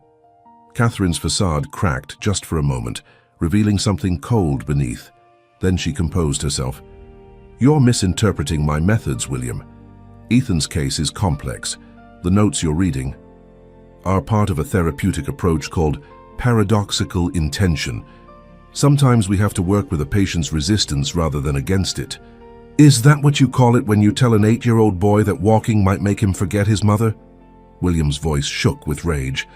Catherine's facade cracked just for a moment, revealing something cold beneath. Then she composed herself. You're misinterpreting my methods, William. Ethan's case is complex. The notes you're reading are part of a therapeutic approach called paradoxical intention. Sometimes we have to work with a patient's resistance rather than against it. Is that what you call it when you tell an 8-year-old boy that walking might make him forget his mother? William's voice shook with rage.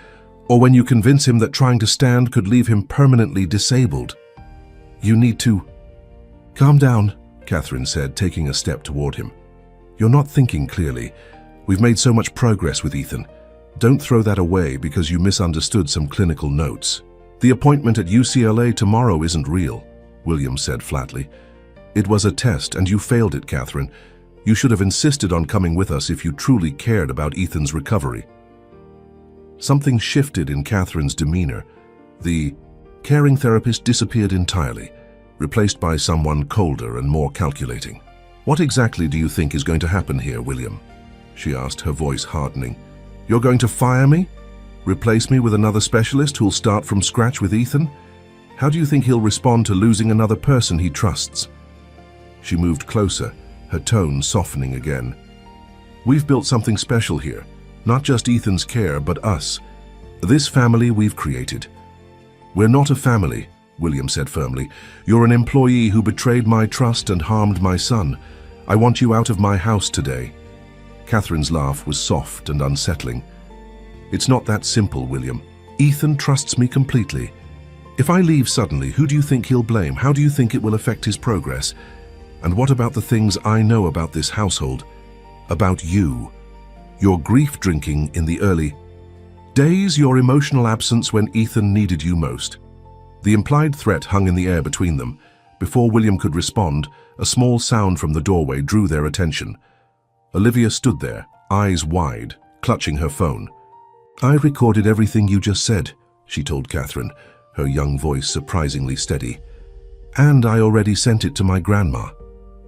Or when you convince him that trying to stand could leave him permanently disabled? You need to... Calm down, Catherine said, taking a step toward him. You're not thinking clearly. We've made so much progress with Ethan. Don't throw that away because you misunderstood some clinical notes. The appointment at UCLA tomorrow isn't real, William said flatly. It was a test and you failed it, Catherine. You should have insisted on coming with us if you truly cared about Ethan's recovery. Something shifted in Catherine's demeanor. The caring therapist disappeared entirely, replaced by someone colder and more calculating. What exactly do you think is going to happen here, William? She asked, her voice hardening. You're going to fire me? Replace me with another specialist who'll start from scratch with Ethan? How do you think he'll respond to losing another person he trusts? She moved closer, her tone softening again. We've built something special here, not just Ethan's care, but us. This family we've created. We're not a family, William said firmly. You're an employee who betrayed my trust and harmed my son. I want you out of my house today. Catherine's laugh was soft and unsettling. It's not that simple, William. Ethan trusts me completely. If I leave suddenly, who do you think he'll blame? How do you think it will affect his progress? And what about the things I know about this household? About you? Your grief drinking in the early days, your emotional absence when Ethan needed you most. The implied threat hung in the air between them. Before William could respond, a small sound from the doorway drew their attention. Olivia stood there, eyes wide, clutching her phone. I recorded everything you just said, she told Catherine, her young voice surprisingly steady. And I already sent it to my grandma.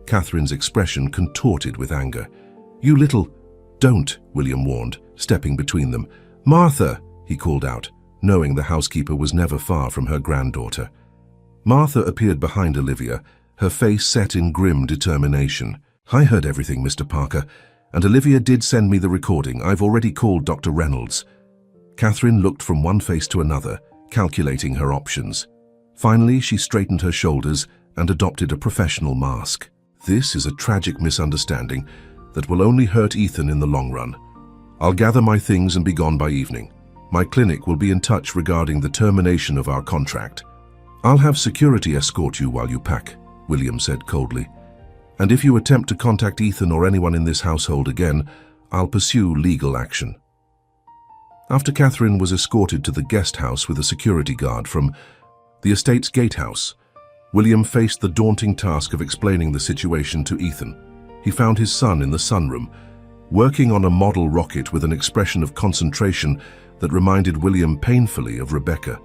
Catherine's expression contorted with anger. You little... Don't, William warned, stepping between them. Martha, he called out, knowing the housekeeper was never far from her granddaughter. Martha appeared behind Olivia, her face set in grim determination. I heard everything, Mr. Parker, and Olivia did send me the recording. I've already called Dr. Reynolds. Catherine looked from one face to another, calculating her options. Finally, she straightened her shoulders and adopted a professional mask. This is a tragic misunderstanding that will only hurt Ethan in the long run. I'll gather my things and be gone by evening. My clinic will be in touch regarding the termination of our contract. I'll have security escort you while you pack, William said coldly. And if you attempt to contact Ethan or anyone in this household again, I'll pursue legal action. After Catherine was escorted to the guest house with a security guard from the estate's gatehouse, William faced the daunting task of explaining the situation to Ethan. He found his son in the sunroom, working on a model rocket with an expression of concentration that reminded William painfully of Rebecca.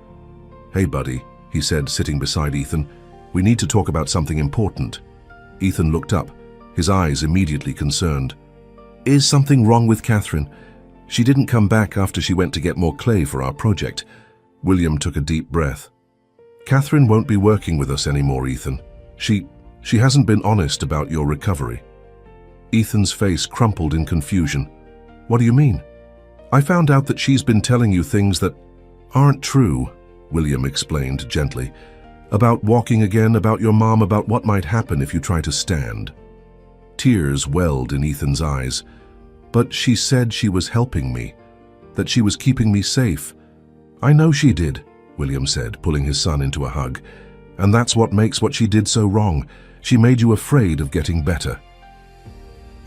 Hey, buddy, he said, sitting beside Ethan. We need to talk about something important. Ethan looked up, his eyes immediately concerned. Is something wrong with Catherine? She didn't come back after she went to get more clay for our project. William took a deep breath. Catherine won't be working with us anymore, Ethan. She hasn't been honest about your recovery. Ethan's face crumpled in confusion. What do you mean? I found out that she's been telling you things that aren't true, William explained gently. About walking again, about your mom, about what might happen if you try to stand. Tears welled in Ethan's eyes. But she said she was helping me, that she was keeping me safe. I know she did, William said, pulling his son into a hug. And that's what makes what she did so wrong. She made you afraid of getting better.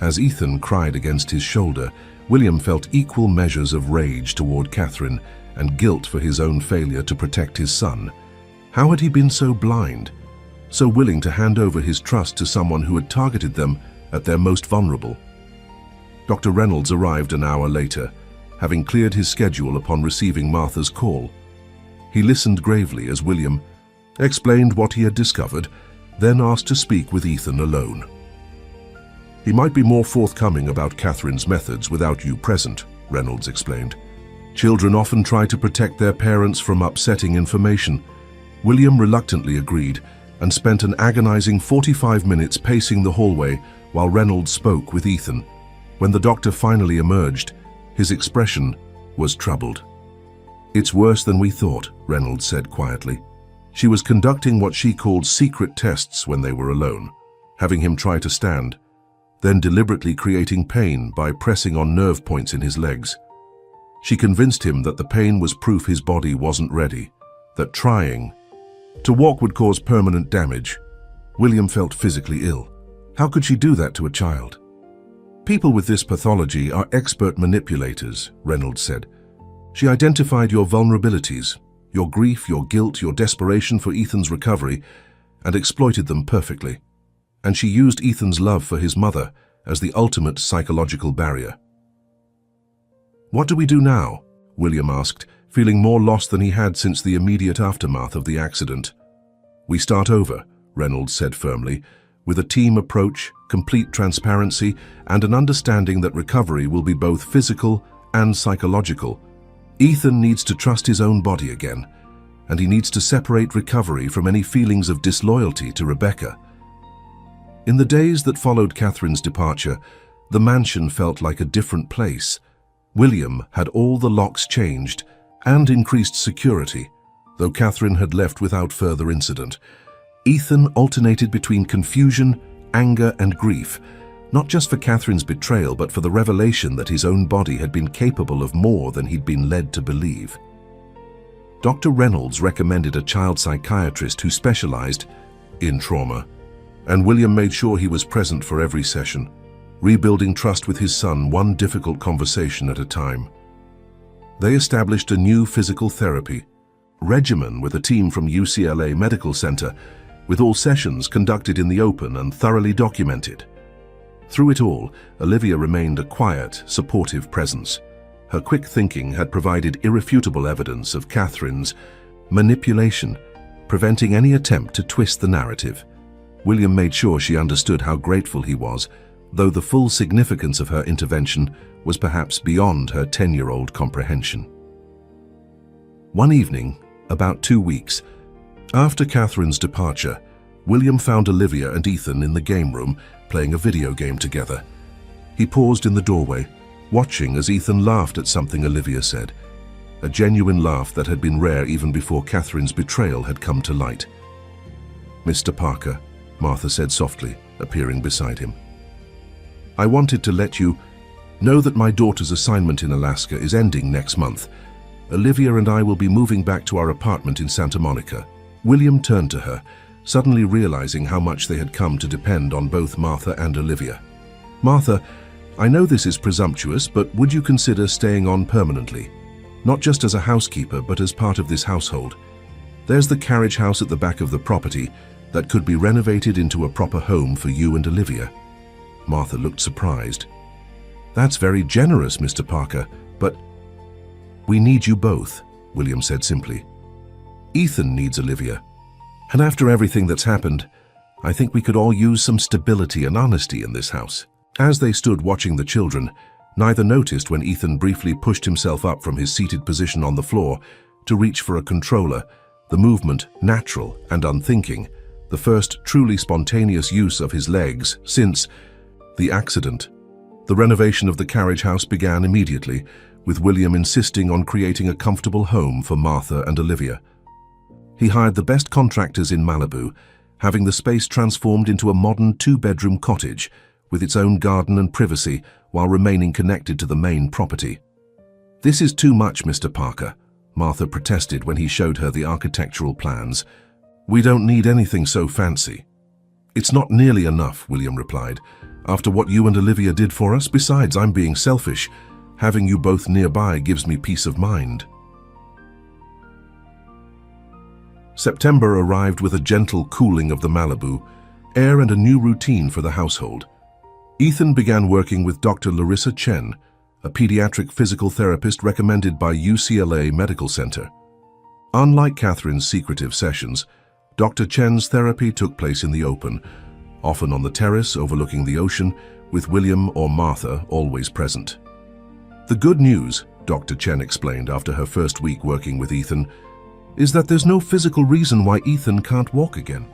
As Ethan cried against his shoulder, William felt equal measures of rage toward Catherine and guilt for his own failure to protect his son. How had he been so blind, so willing to hand over his trust to someone who had targeted them at their most vulnerable? Dr. Reynolds arrived an hour later, having cleared his schedule upon receiving Martha's call. He listened gravely as William explained what he had discovered, then asked to speak with Ethan alone. He might be more forthcoming about Catherine's methods without you present, Reynolds explained. Children often try to protect their parents from upsetting information. William reluctantly agreed and spent an agonizing 45 minutes pacing the hallway while Reynolds spoke with Ethan. When the doctor finally emerged, his expression was troubled. "It's worse than we thought," Reynolds said quietly. She was conducting what she called secret tests when they were alone, having him try to stand, then deliberately creating pain by pressing on nerve points in his legs. She convinced him that the pain was proof his body wasn't ready, that trying to walk would cause permanent damage. William felt physically ill. How could she do that to a child? "People with this pathology are expert manipulators," Reynolds said. "She identified your vulnerabilities, your grief, your guilt, your desperation for Ethan's recovery, and exploited them perfectly. And she used Ethan's love for his mother as the ultimate psychological barrier." "What do we do now?" William asked, feeling more lost than he had since the immediate aftermath of the accident. "We start over," Reynolds said firmly, "with a team approach, complete transparency, and an understanding that recovery will be both physical and psychological. Ethan needs to trust his own body again, and he needs to separate recovery from any feelings of disloyalty to Rebecca." In the days that followed Catherine's departure, the mansion felt like a different place. William had all the locks changed and increased security, though Catherine had left without further incident. Ethan alternated between confusion, anger, and grief, not just for Catherine's betrayal, but for the revelation that his own body had been capable of more than he'd been led to believe. Dr. Reynolds recommended a child psychiatrist who specialized in trauma, and William made sure he was present for every session, rebuilding trust with his son one difficult conversation at a time. They established a new physical therapy regimen with a team from UCLA Medical Center, with all sessions conducted in the open and thoroughly documented. Through it all, Olivia remained a quiet, supportive presence. Her quick thinking had provided irrefutable evidence of Catherine's manipulation, preventing any attempt to twist the narrative. William made sure she understood how grateful he was, though the full significance of her intervention was perhaps beyond her 10-year-old comprehension. One evening, about 2 weeks after Catherine's departure, William found Olivia and Ethan in the game room playing a video game together. He paused in the doorway, watching as Ethan laughed at something Olivia said, a genuine laugh that had been rare even before Catherine's betrayal had come to light. "Mr. Parker," Martha said softly, appearing beside him. "I wanted to let you know that my daughter's assignment in Alaska is ending next month. Olivia and I will be moving back to our apartment in Santa Monica." William turned to her, suddenly realizing how much they had come to depend on both Martha and Olivia. "Martha, I know this is presumptuous, but would you consider staying on permanently? Not just as a housekeeper, but as part of this household. There's the carriage house at the back of the property that could be renovated into a proper home for you and Olivia." Martha looked surprised. "That's very generous, Mr. Parker, but we need you both," William said simply. "Ethan needs Olivia, and after everything that's happened, I think we could all use some stability and honesty in this house." As they stood watching the children, neither noticed when Ethan briefly pushed himself up from his seated position on the floor to reach for a controller, the movement natural and unthinking, the first truly spontaneous use of his legs since the accident. The renovation of the carriage house began immediately, with William insisting on creating a comfortable home for Martha and Olivia. He hired the best contractors in Malibu, having the space transformed into a modern 2-bedroom cottage with its own garden and privacy while remaining connected to the main property. "This is too much, Mr. Parker," Martha protested when he showed her the architectural plans. "We don't need anything so fancy." "It's not nearly enough," William replied. "After what you and Olivia did for us, besides, I'm being selfish. Having you both nearby gives me peace of mind." September arrived with a gentle cooling of the Malibu air and a new routine for the household. Ethan began working with Dr. Larissa Chen, a pediatric physical therapist recommended by UCLA Medical Center. Unlike Catherine's secretive sessions, Dr. Chen's therapy took place in the open, often on the terrace overlooking the ocean, with William or Martha always present. The good news, Dr. Chen explained after her first week working with Ethan, is that there's no physical reason why Ethan can't walk again.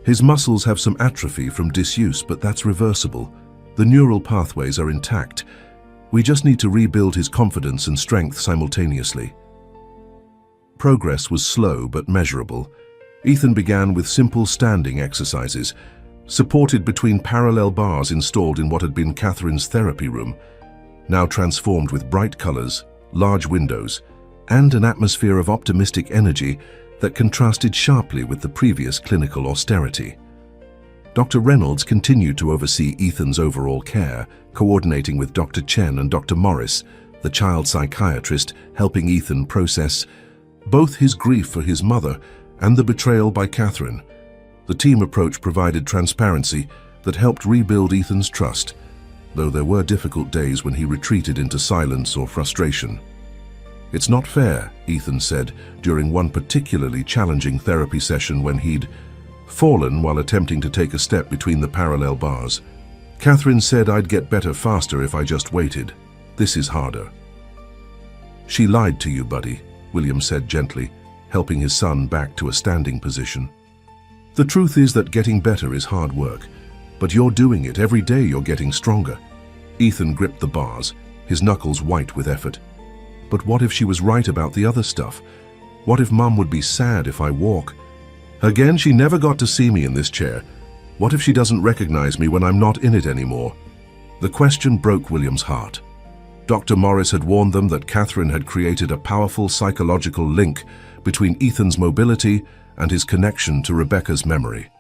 His muscles have some atrophy from disuse, but that's reversible. The neural pathways are intact. We just need to rebuild his confidence and strength simultaneously. Progress was slow but measurable. Ethan began with simple standing exercises, supported between parallel bars installed in what had been Catherine's therapy room, now transformed with bright colors, large windows, and an atmosphere of optimistic energy that contrasted sharply with the previous clinical austerity. Dr. Reynolds continued to oversee Ethan's overall care, coordinating with Dr. Chen and Dr. Morris, the child psychiatrist, helping Ethan process both his grief for his mother and the betrayal by Catherine. The team approach provided transparency that helped rebuild Ethan's trust, though there were difficult days when he retreated into silence or frustration. "It's not fair," Ethan said during one particularly challenging therapy session when he'd fallen while attempting to take a step between the parallel bars. "Catherine said I'd get better faster if I just waited. This is harder." "She lied to you, buddy," William said gently, helping his son back to a standing position. "The truth is that getting better is hard work, but you're doing it. Every day you're getting stronger." Ethan gripped the bars, his knuckles white with effort. "But what if she was right about the other stuff? What if Mum would be sad if I walk? Again, she never got to see me in this chair. What if she doesn't recognize me when I'm not in it anymore?" The question broke William's heart. Dr. Morris had warned them that Catherine had created a powerful psychological link between Ethan's mobility and his connection to Rebecca's memory.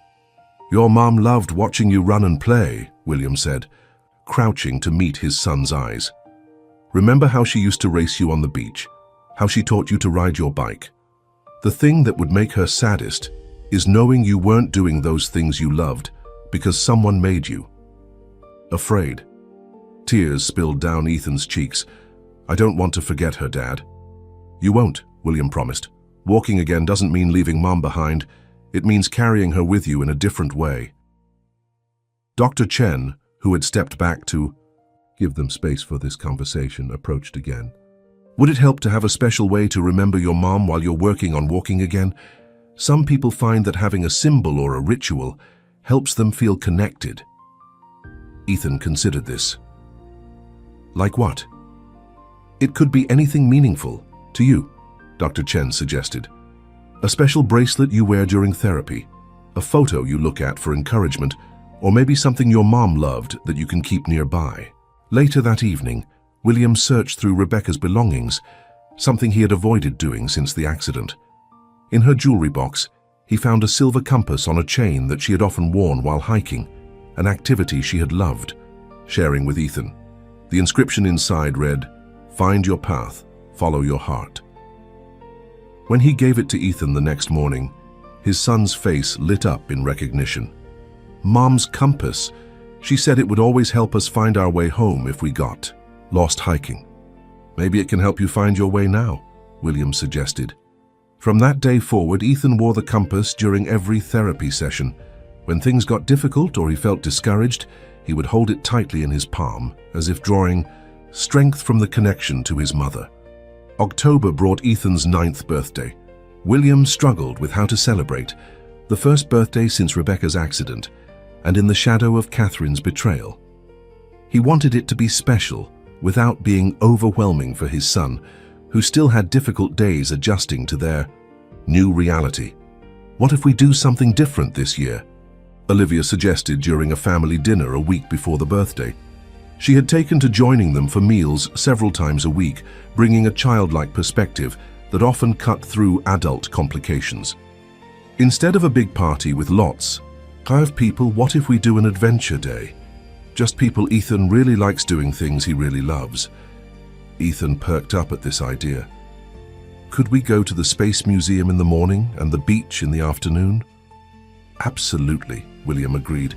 "Your mom loved watching you run and play," William said, crouching to meet his son's eyes. "Remember how she used to race you on the beach? How she taught you to ride your bike? The thing that would make her saddest is knowing you weren't doing those things you loved because someone made you." Afraid. Tears spilled down Ethan's cheeks. "I don't want to forget her, Dad." "You won't," William promised. "Walking again doesn't mean leaving Mom behind. It means carrying her with you in a different way." Dr. Chen, who had stepped back to give them space for this conversation, approached again. "Would it help to have a special way to remember your mom while you're working on walking again? Some people find that having a symbol or a ritual helps them feel connected." Ethan considered this. "Like what?" "It could be anything meaningful to you," Dr. Chen suggested. "A special bracelet you wear during therapy, a photo you look at for encouragement, or maybe something your mom loved that you can keep nearby." Later that evening, William searched through Rebecca's belongings, something he had avoided doing since the accident. In her jewelry box, he found a silver compass on a chain that she had often worn while hiking, an activity she had loved, sharing with Ethan. The inscription inside read, "Find your path, follow your heart." When he gave it to Ethan the next morning, his son's face lit up in recognition. "Mom's compass. She said it would always help us find our way home if we got lost hiking." "Maybe it can help you find your way now," William suggested. From that day forward, Ethan wore the compass during every therapy session. When things got difficult or he felt discouraged, he would hold it tightly in his palm, as if drawing strength from the connection to his mother. October brought Ethan's 9th birthday. William struggled with how to celebrate, the first birthday since Rebecca's accident, and in the shadow of Catherine's betrayal. He wanted it to be special, without being overwhelming for his son, who still had difficult days adjusting to their new reality. "What if we do something different this year?" Olivia suggested during a family dinner a week before the birthday. She had taken to joining them for meals several times a week, bringing a childlike perspective that often cut through adult complications. "Instead of a big party with lots of people, what if we do an adventure day? Just people Ethan really likes doing things he really loves." Ethan perked up at this idea. "Could we go to the Space Museum in the morning and the beach in the afternoon?" "Absolutely," William agreed,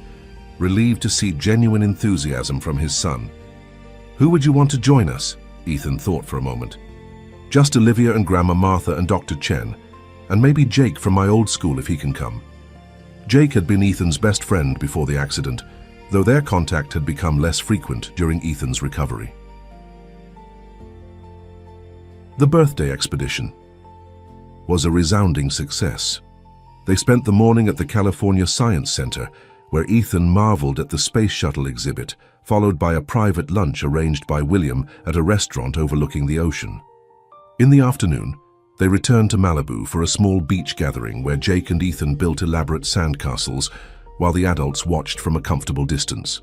relieved to see genuine enthusiasm from his son. "Who would you want to join us?" Ethan thought for a moment. "Just Olivia and Grandma Martha and Dr. Chen, and maybe Jake from my old school if he can come." Jake had been Ethan's best friend before the accident. though their contact had become less frequent during Ethan's recovery. The birthday expedition was a resounding success. They spent the morning at the California Science Center, where Ethan marveled at the space shuttle exhibit, followed by a private lunch arranged by William at a restaurant overlooking the ocean. In the afternoon, they returned to Malibu for a small beach gathering where Jake and Ethan built elaborate sandcastles while the adults watched from a comfortable distance.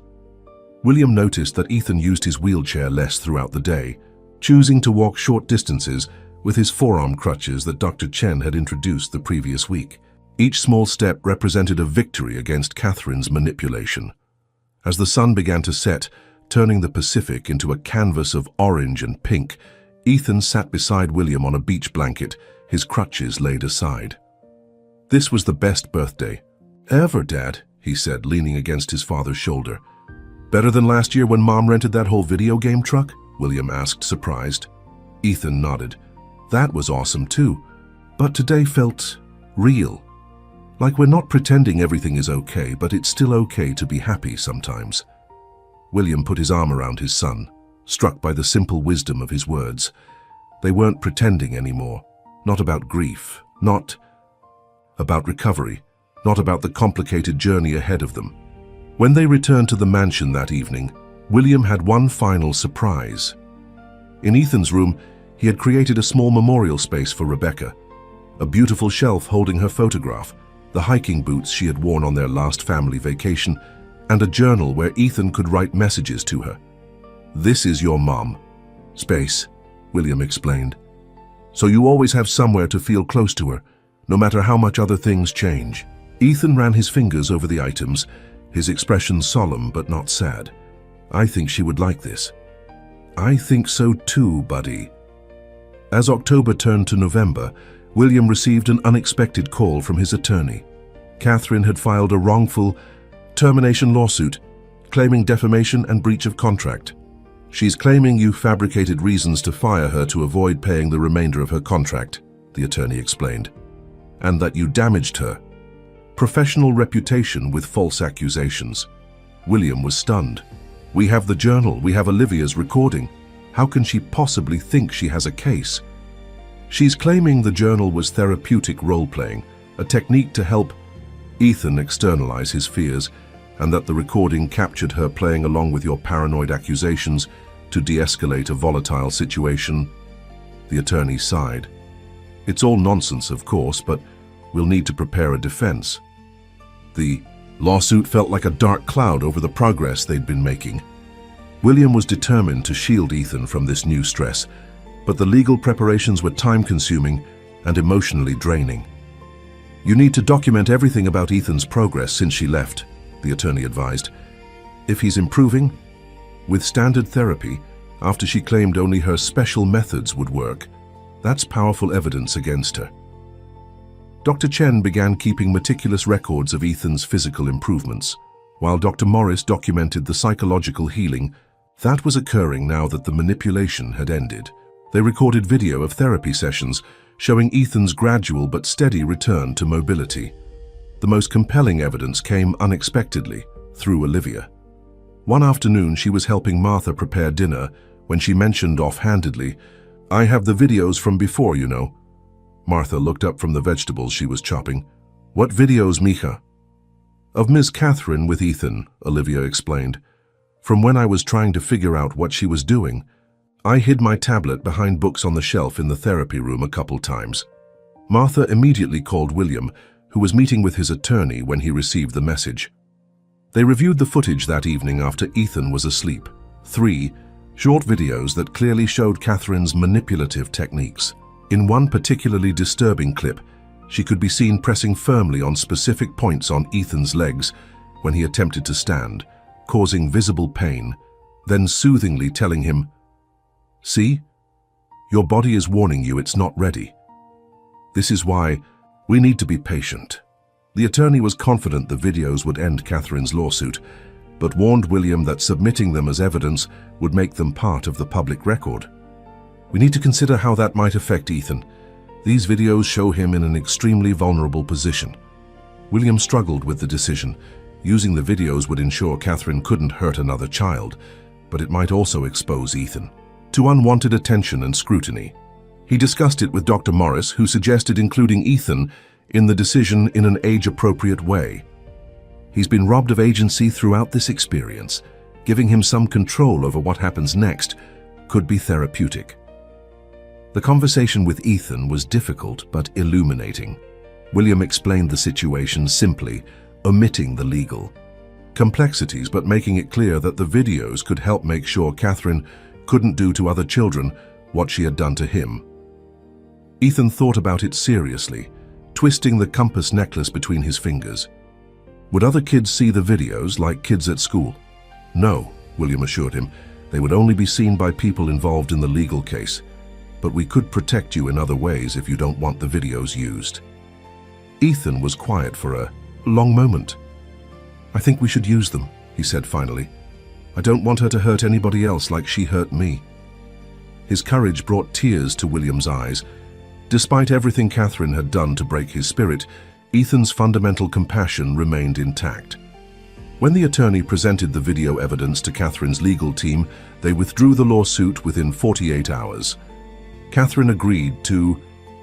William noticed that Ethan used his wheelchair less throughout the day, choosing to walk short distances with his forearm crutches that Dr. Chen had introduced the previous week. Each small step represented a victory against Catherine's manipulation. As the sun began to set, turning the Pacific into a canvas of orange and pink, Ethan sat beside William on a beach blanket, his crutches laid aside. "This was the best birthday ever, Dad," he said, leaning against his father's shoulder. "Better than last year when Mom rented that whole video game truck?" William asked, surprised. Ethan nodded. "That was awesome too, but today felt real. Like we're not pretending everything is okay, but it's still okay to be happy sometimes." William put his arm around his son, struck by the simple wisdom of his words. They weren't pretending anymore. Not about grief, not about recovery, not about the complicated journey ahead of them. When they returned to the mansion that evening, William had one final surprise. In Ethan's room, he had created a small memorial space for Rebecca, a beautiful shelf holding her photograph, the hiking boots she had worn on their last family vacation, and a journal where Ethan could write messages to her. "This is your mom. Space," William explained. "So you always have somewhere to feel close to her, no matter how much other things change." Ethan ran his fingers over the items, his expression solemn but not sad. "I think she would like this." "I think so too, buddy." As October turned to November, William received an unexpected call from his attorney. Catherine had filed a wrongful termination lawsuit, claiming defamation and breach of contract. "She's claiming you fabricated reasons to fire her to avoid paying the remainder of her contract," the attorney explained, "and that you damaged her professional reputation with false accusations." William was stunned. "We have the journal, we have Olivia's recording. How can she possibly think she has a case?" "She's claiming the journal was therapeutic role-playing, a technique to help Ethan externalize his fears, and that the recording captured her playing along with your paranoid accusations to de-escalate a volatile situation." The attorney sighed. "It's all nonsense, of course, but we'll need to prepare a defense." The lawsuit felt like a dark cloud over the progress they'd been making. William was determined to shield Ethan from this new stress, but the legal preparations were time-consuming and emotionally draining. "You need to document everything about Ethan's progress since she left," the attorney advised. "If he's improving, with standard therapy, after she claimed only her special methods would work, that's powerful evidence against her." Dr. Chen began keeping meticulous records of Ethan's physical improvements, while Dr. Morris documented the psychological healing that was occurring now that the manipulation had ended. They recorded video of therapy sessions showing Ethan's gradual but steady return to mobility. The most compelling evidence came unexpectedly, through Olivia. One afternoon, she was helping Martha prepare dinner when she mentioned offhandedly, "I have the videos from before, you know." Martha looked up from the vegetables she was chopping. "What videos, mija?" "Of Ms. Catherine with Ethan," Olivia explained. "From when I was trying to figure out what she was doing, I hid my tablet behind books on the shelf in the therapy room a couple times." Martha immediately called William, who was meeting with his attorney when he received the message. They reviewed the footage that evening after Ethan was asleep. 3 short videos that clearly showed Catherine's manipulative techniques. In one particularly disturbing clip, she could be seen pressing firmly on specific points on Ethan's legs when he attempted to stand, causing visible pain, then soothingly telling him, "See, your body is warning you it's not ready. This is why we need to be patient." The attorney was confident the videos would end Catherine's lawsuit, but warned William that submitting them as evidence would make them part of the public record. "We need to consider how that might affect Ethan. These videos show him in an extremely vulnerable position." William struggled with the decision. Using the videos would ensure Catherine couldn't hurt another child, but it might also expose Ethan to unwanted attention and scrutiny. He discussed it with Dr. Morris, who suggested including Ethan in the decision in an age-appropriate way. He's been robbed of agency throughout this experience. Giving him some control over what happens next could be therapeutic. The conversation with Ethan was difficult but illuminating. William explained the situation simply, omitting the legal complexities but making it clear that the videos could help make sure Catherine couldn't do to other children what she had done to him. Ethan thought about it seriously, twisting the compass necklace between his fingers. Would other kids see the videos like kids at school? No, William assured him. They would only be seen by people involved in the legal case. But we could protect you in other ways if you don't want the videos used. Ethan was quiet for a long moment. I think we should use them, he said finally. I don't want her to hurt anybody else like she hurt me. His courage brought tears to William's eyes. Despite everything Catherine had done to break his spirit, Ethan's fundamental compassion remained intact. When the attorney presented the video evidence to Catherine's legal team, they withdrew the lawsuit within 48 hours. Catherine agreed to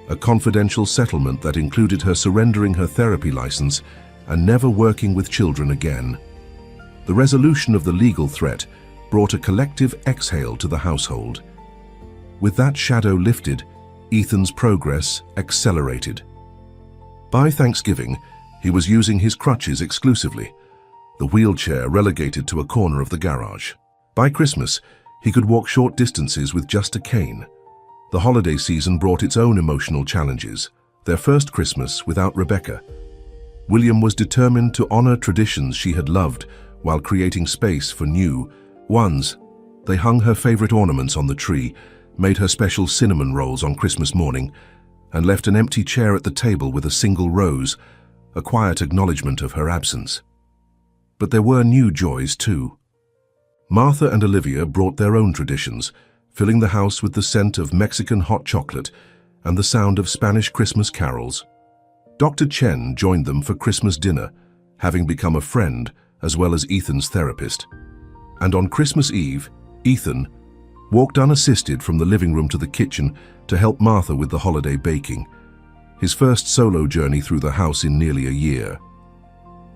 a confidential settlement that included her surrendering her therapy license and never working with children again. The resolution of the legal threat brought a collective exhale to the household. With that shadow lifted, Ethan's progress accelerated. By Thanksgiving, he was using his crutches exclusively, the wheelchair relegated to a corner of the garage. By Christmas, he could walk short distances with just a cane. The holiday season brought its own emotional challenges. Their first Christmas without Rebecca. William was determined to honor traditions she had loved while creating space for new ones. They hung her favorite ornaments on the tree, made her special cinnamon rolls on Christmas morning, and left an empty chair at the table with a single rose, a quiet acknowledgement of her absence. But there were new joys too. Martha and Olivia brought their own traditions, filling the house with the scent of Mexican hot chocolate and the sound of Spanish Christmas carols. Dr. Chen joined them for Christmas dinner, having become a friend as well as Ethan's therapist. And on Christmas Eve, Ethan walked unassisted from the living room to the kitchen to help Martha with the holiday baking, his first solo journey through the house in nearly a year.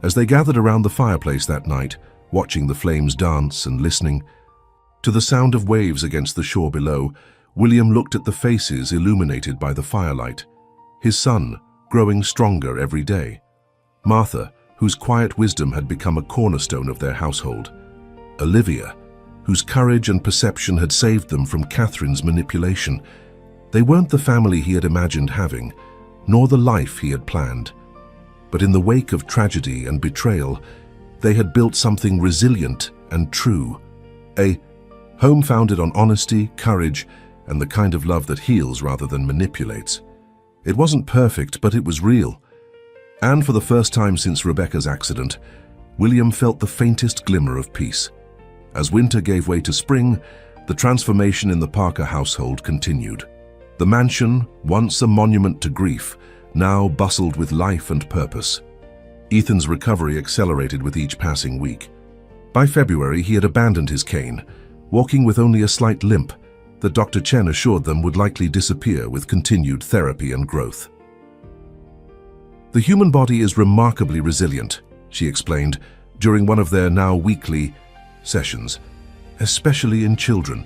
As they gathered around the fireplace that night, watching the flames dance and listening to the sound of waves against the shore below, William looked at the faces illuminated by the firelight. His son, growing stronger every day. Martha, whose quiet wisdom had become a cornerstone of their household. Olivia, whose courage and perception had saved them from Catherine's manipulation. They weren't the family he had imagined having, nor the life he had planned. But in the wake of tragedy and betrayal, they had built something resilient and true. A home founded on honesty, courage, and the kind of love that heals rather than manipulates. It wasn't perfect, but it was real. And for the first time since Rebecca's accident, William felt the faintest glimmer of peace. As winter gave way to spring, the transformation in the Parker household continued. The mansion, once a monument to grief, now bustled with life and purpose. Ethan's recovery accelerated with each passing week. By February, he had abandoned his cane, walking with only a slight limp that Dr. Chen assured them would likely disappear with continued therapy and growth. The human body is remarkably resilient, she explained during one of their now weekly sessions, especially in children.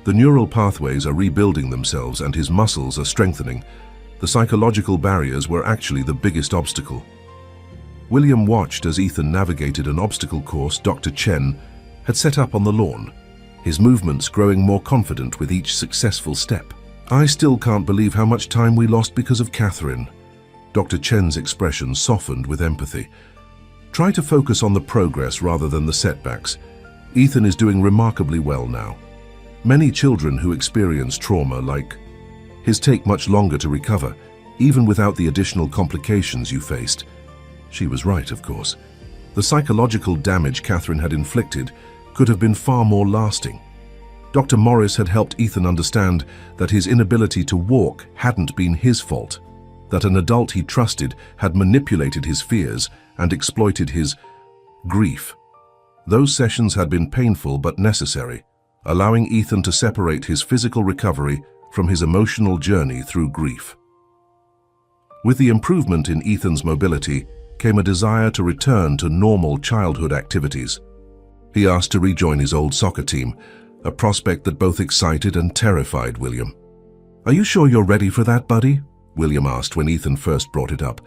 The neural pathways are rebuilding themselves and his muscles are strengthening. The psychological barriers were actually the biggest obstacle. William watched as Ethan navigated an obstacle course Dr. Chen had set up on the lawn, his movements growing more confident with each successful step. I still can't believe how much time we lost because of Catherine. Dr. Chen's expression softened with empathy. Try to focus on the progress rather than the setbacks. Ethan is doing remarkably well now. Many children who experience trauma like his take much longer to recover, even without the additional complications you faced. She was right, of course. The psychological damage Catherine had inflicted could have been far more lasting. Dr. Morris had helped Ethan understand that his inability to walk hadn't been his fault, that an adult he trusted had manipulated his fears and exploited his grief. Those sessions had been painful but necessary, allowing Ethan to separate his physical recovery from his emotional journey through grief. With the improvement in Ethan's mobility came a desire to return to normal childhood activities. He asked to rejoin his old soccer team, a prospect that both excited and terrified William. "Are you sure you're ready for that, buddy?" William asked when Ethan first brought it up.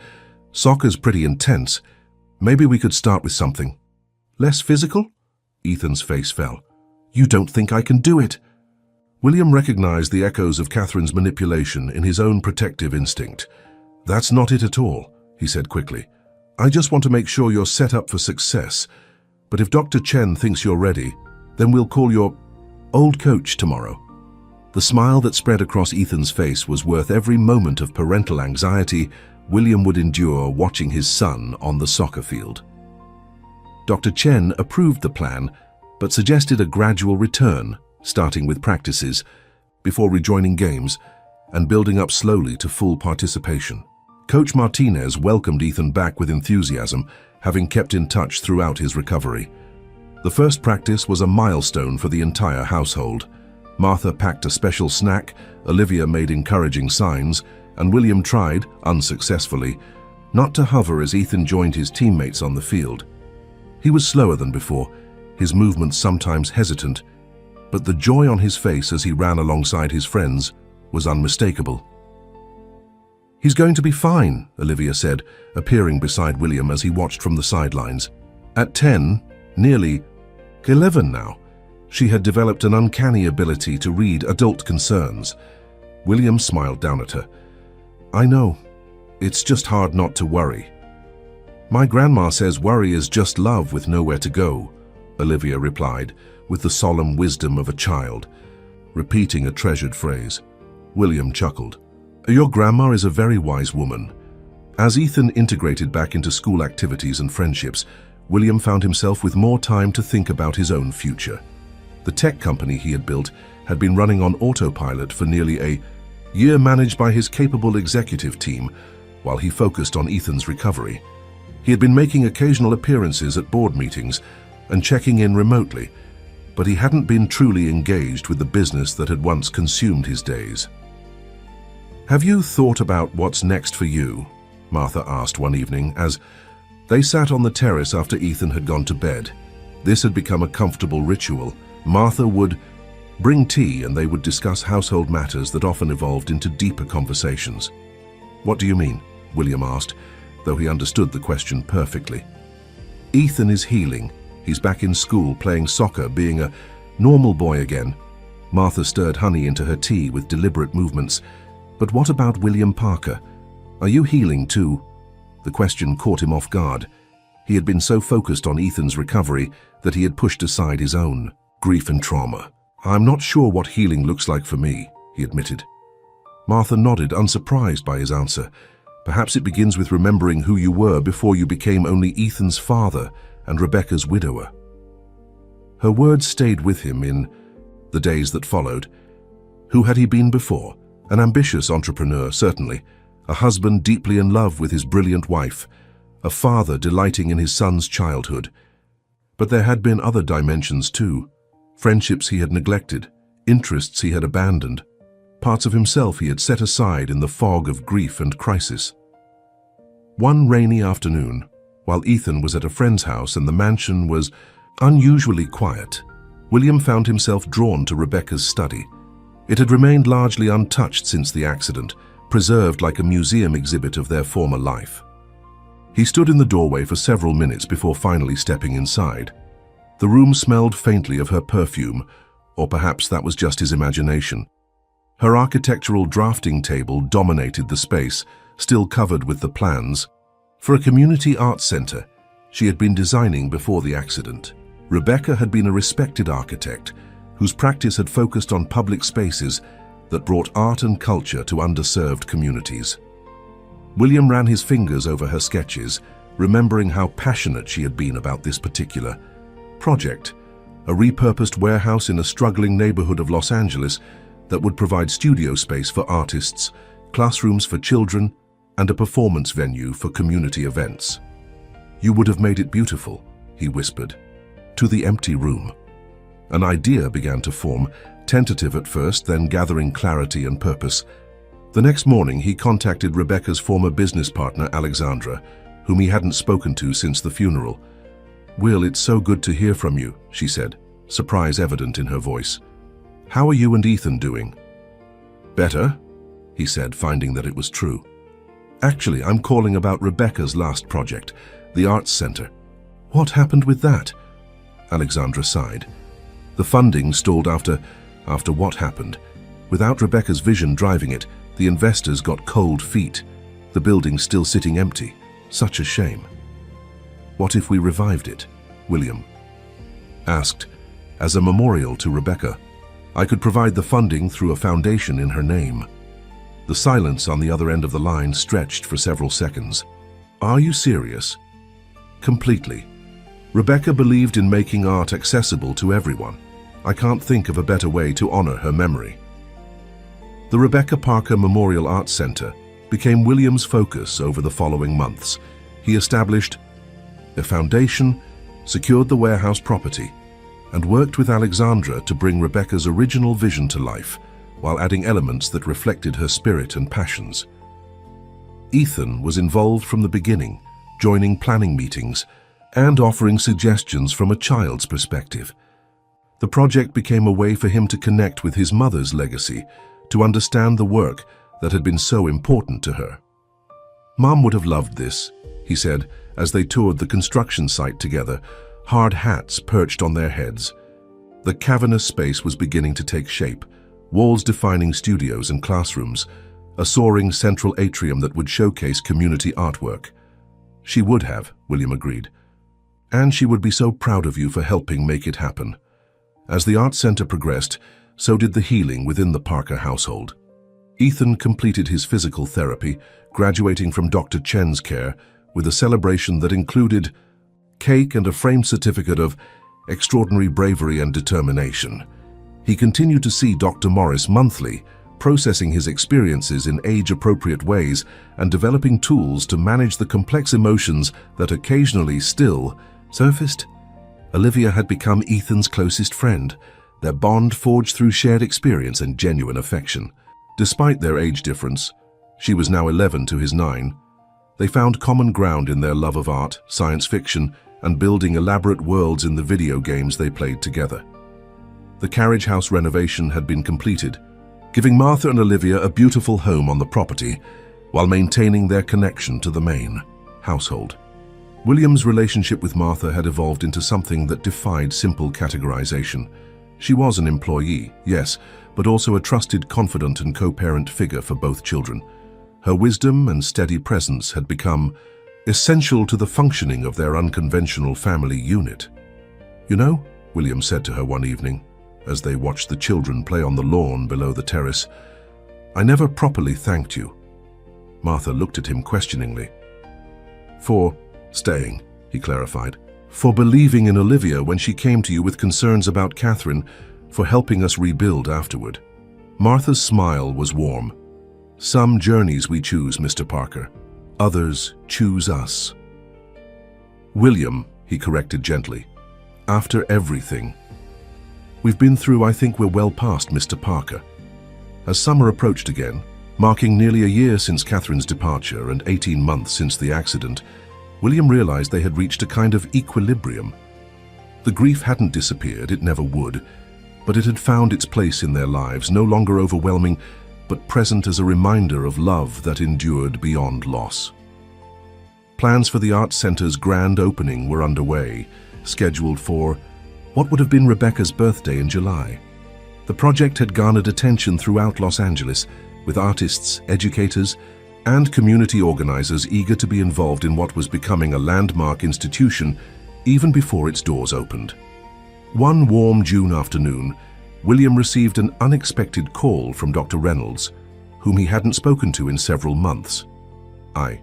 "Soccer's pretty intense. Maybe we could start with something less physical?" Ethan's face fell. "You don't think I can do it?" William recognized the echoes of Catherine's manipulation in his own protective instinct. "That's not it at all," he said quickly. "I just want to make sure you're set up for success. But if Dr. Chen thinks you're ready, then we'll call your old coach tomorrow." The smile that spread across Ethan's face was worth every moment of parental anxiety William would endure watching his son on the soccer field. Dr. Chen approved the plan, but suggested a gradual return, starting with practices, before rejoining games, and building up slowly to full participation. Coach Martinez welcomed Ethan back with enthusiasm, having kept in touch throughout his recovery. The first practice was a milestone for the entire household. Martha packed a special snack, Olivia made encouraging signs, and William tried, unsuccessfully, not to hover as Ethan joined his teammates on the field. He was slower than before, his movements sometimes hesitant, but the joy on his face as he ran alongside his friends was unmistakable. "He's going to be fine," Olivia said, appearing beside William as he watched from the sidelines. At 10, nearly 11 now, she had developed an uncanny ability to read adult concerns. William smiled down at her. "I know. It's just hard not to worry." "My grandma says worry is just love with nowhere to go," Olivia replied, with the solemn wisdom of a child, repeating a treasured phrase. William chuckled. "Your grandma is a very wise woman." As Ethan integrated back into school activities and friendships, William found himself with more time to think about his own future. The tech company he had built had been running on autopilot for nearly a year, managed by his capable executive team, while he focused on Ethan's recovery. He had been making occasional appearances at board meetings and checking in remotely, but he hadn't been truly engaged with the business that had once consumed his days. "Have you thought about what's next for you?" Martha asked one evening as they sat on the terrace after Ethan had gone to bed. This had become a comfortable ritual. Martha would bring tea and they would discuss household matters that often evolved into deeper conversations. "What do you mean?" William asked, though he understood the question perfectly. "Ethan is healing. He's back in school, playing soccer, being a normal boy again." Martha stirred honey into her tea with deliberate movements. "But what about William Parker? Are you healing too?" The question caught him off guard. He had been so focused on Ethan's recovery that he had pushed aside his own grief and trauma. "I'm not sure what healing looks like for me," he admitted. Martha nodded, unsurprised by his answer. "Perhaps it begins with remembering who you were before you became only Ethan's father and Rebecca's widower." Her words stayed with him in the days that followed. Who had he been before? An ambitious entrepreneur, certainly. A husband deeply in love with his brilliant wife. A father delighting in his son's childhood. But there had been other dimensions too. Friendships he had neglected, interests he had abandoned, parts of himself he had set aside in the fog of grief and crisis. One rainy afternoon, while Ethan was at a friend's house and the mansion was unusually quiet, William found himself drawn to Rebecca's study. It had remained largely untouched since the accident, preserved like a museum exhibit of their former life. He stood in the doorway for several minutes before finally stepping inside. The room smelled faintly of her perfume, or perhaps that was just his imagination. Her architectural drafting table dominated the space, still covered with the plans. For a community arts center, she had been designing before the accident. Rebecca had been a respected architect, whose practice had focused on public spaces that brought art and culture to underserved communities. William ran his fingers over her sketches, remembering how passionate she had been about this particular project, a repurposed warehouse in a struggling neighborhood of Los Angeles that would provide studio space for artists, classrooms for children, and a performance venue for community events. "You would have made it beautiful," he whispered. To the empty room. An idea began to form, tentative at first, then gathering clarity and purpose. The next morning, he contacted Rebecca's former business partner, Alexandra, whom he hadn't spoken to since the funeral. "Will, it's so good to hear from you," she said, surprise evident in her voice. "How are you and Ethan doing?" "Better," he said, finding that it was true. "Actually, I'm calling about Rebecca's last project, the Arts Center." "What happened with that?" Alexandra sighed. "The funding stalled after what happened. Without Rebecca's vision driving it, the investors got cold feet. The building's still sitting empty. Such a shame." "What if we revived it?" William asked. "As a memorial to Rebecca. I could provide the funding through a foundation in her name." The silence on the other end of the line stretched for several seconds. "Are you serious?" "Completely. Rebecca believed in making art accessible to everyone. I can't think of a better way to honor her memory." The Rebecca Parker Memorial Arts Center became William's focus over the following months. He established a foundation, secured the warehouse property, and worked with Alexandra to bring Rebecca's original vision to life, while adding elements that reflected her spirit and passions. Ethan was involved from the beginning, joining planning meetings and offering suggestions from a child's perspective. The project became a way for him to connect with his mother's legacy, to understand the work that had been so important to her. "Mom would have loved this," he said as they toured the construction site together, hard hats perched on their heads. The cavernous space was beginning to take shape, walls defining studios and classrooms, a soaring central atrium that would showcase community artwork. "She would have," William agreed. "And she would be so proud of you for helping make it happen." As the Art Center progressed, so did the healing within the Parker household. Ethan completed his physical therapy, graduating from Dr. Chen's care, with a celebration that included cake and a framed certificate of extraordinary bravery and determination. He continued to see Dr. Morris monthly, processing his experiences in age-appropriate ways and developing tools to manage the complex emotions that occasionally still surfaced. Olivia had become Ethan's closest friend, their bond forged through shared experience and genuine affection. Despite their age difference, she was now 11 to his 9, they found common ground in their love of art, science fiction, and building elaborate worlds in the video games they played together. The carriage house renovation had been completed, giving Martha and Olivia a beautiful home on the property while maintaining their connection to the main household. William's relationship with Martha had evolved into something that defied simple categorization. She was an employee, yes, but also a trusted confidant and co-parent figure for both children. Her wisdom and steady presence had become essential to the functioning of their unconventional family unit. "You know," William said to her one evening, as they watched the children play on the lawn below the terrace, "I never properly thanked you." Martha looked at him questioningly. "For staying," he clarified. "For believing in Olivia when she came to you with concerns about Catherine, for helping us rebuild afterward." Martha's smile was warm. "Some journeys we choose, Mr. Parker. Others choose us." "William," he corrected gently. "After everything we've been through, I think we're well past Mr. Parker." As summer approached again, marking nearly a year since Catherine's departure and 18 months since the accident, William realized they had reached a kind of equilibrium. The grief hadn't disappeared, it never would, but it had found its place in their lives, no longer overwhelming, but present as a reminder of love that endured beyond loss. Plans for the Arts Center's grand opening were underway, scheduled for what would have been Rebecca's birthday in July. The project had garnered attention throughout Los Angeles, with artists, educators, and community organizers eager to be involved in what was becoming a landmark institution even before its doors opened. One warm June afternoon, William received an unexpected call from Dr. Reynolds, whom he hadn't spoken to in several months. "I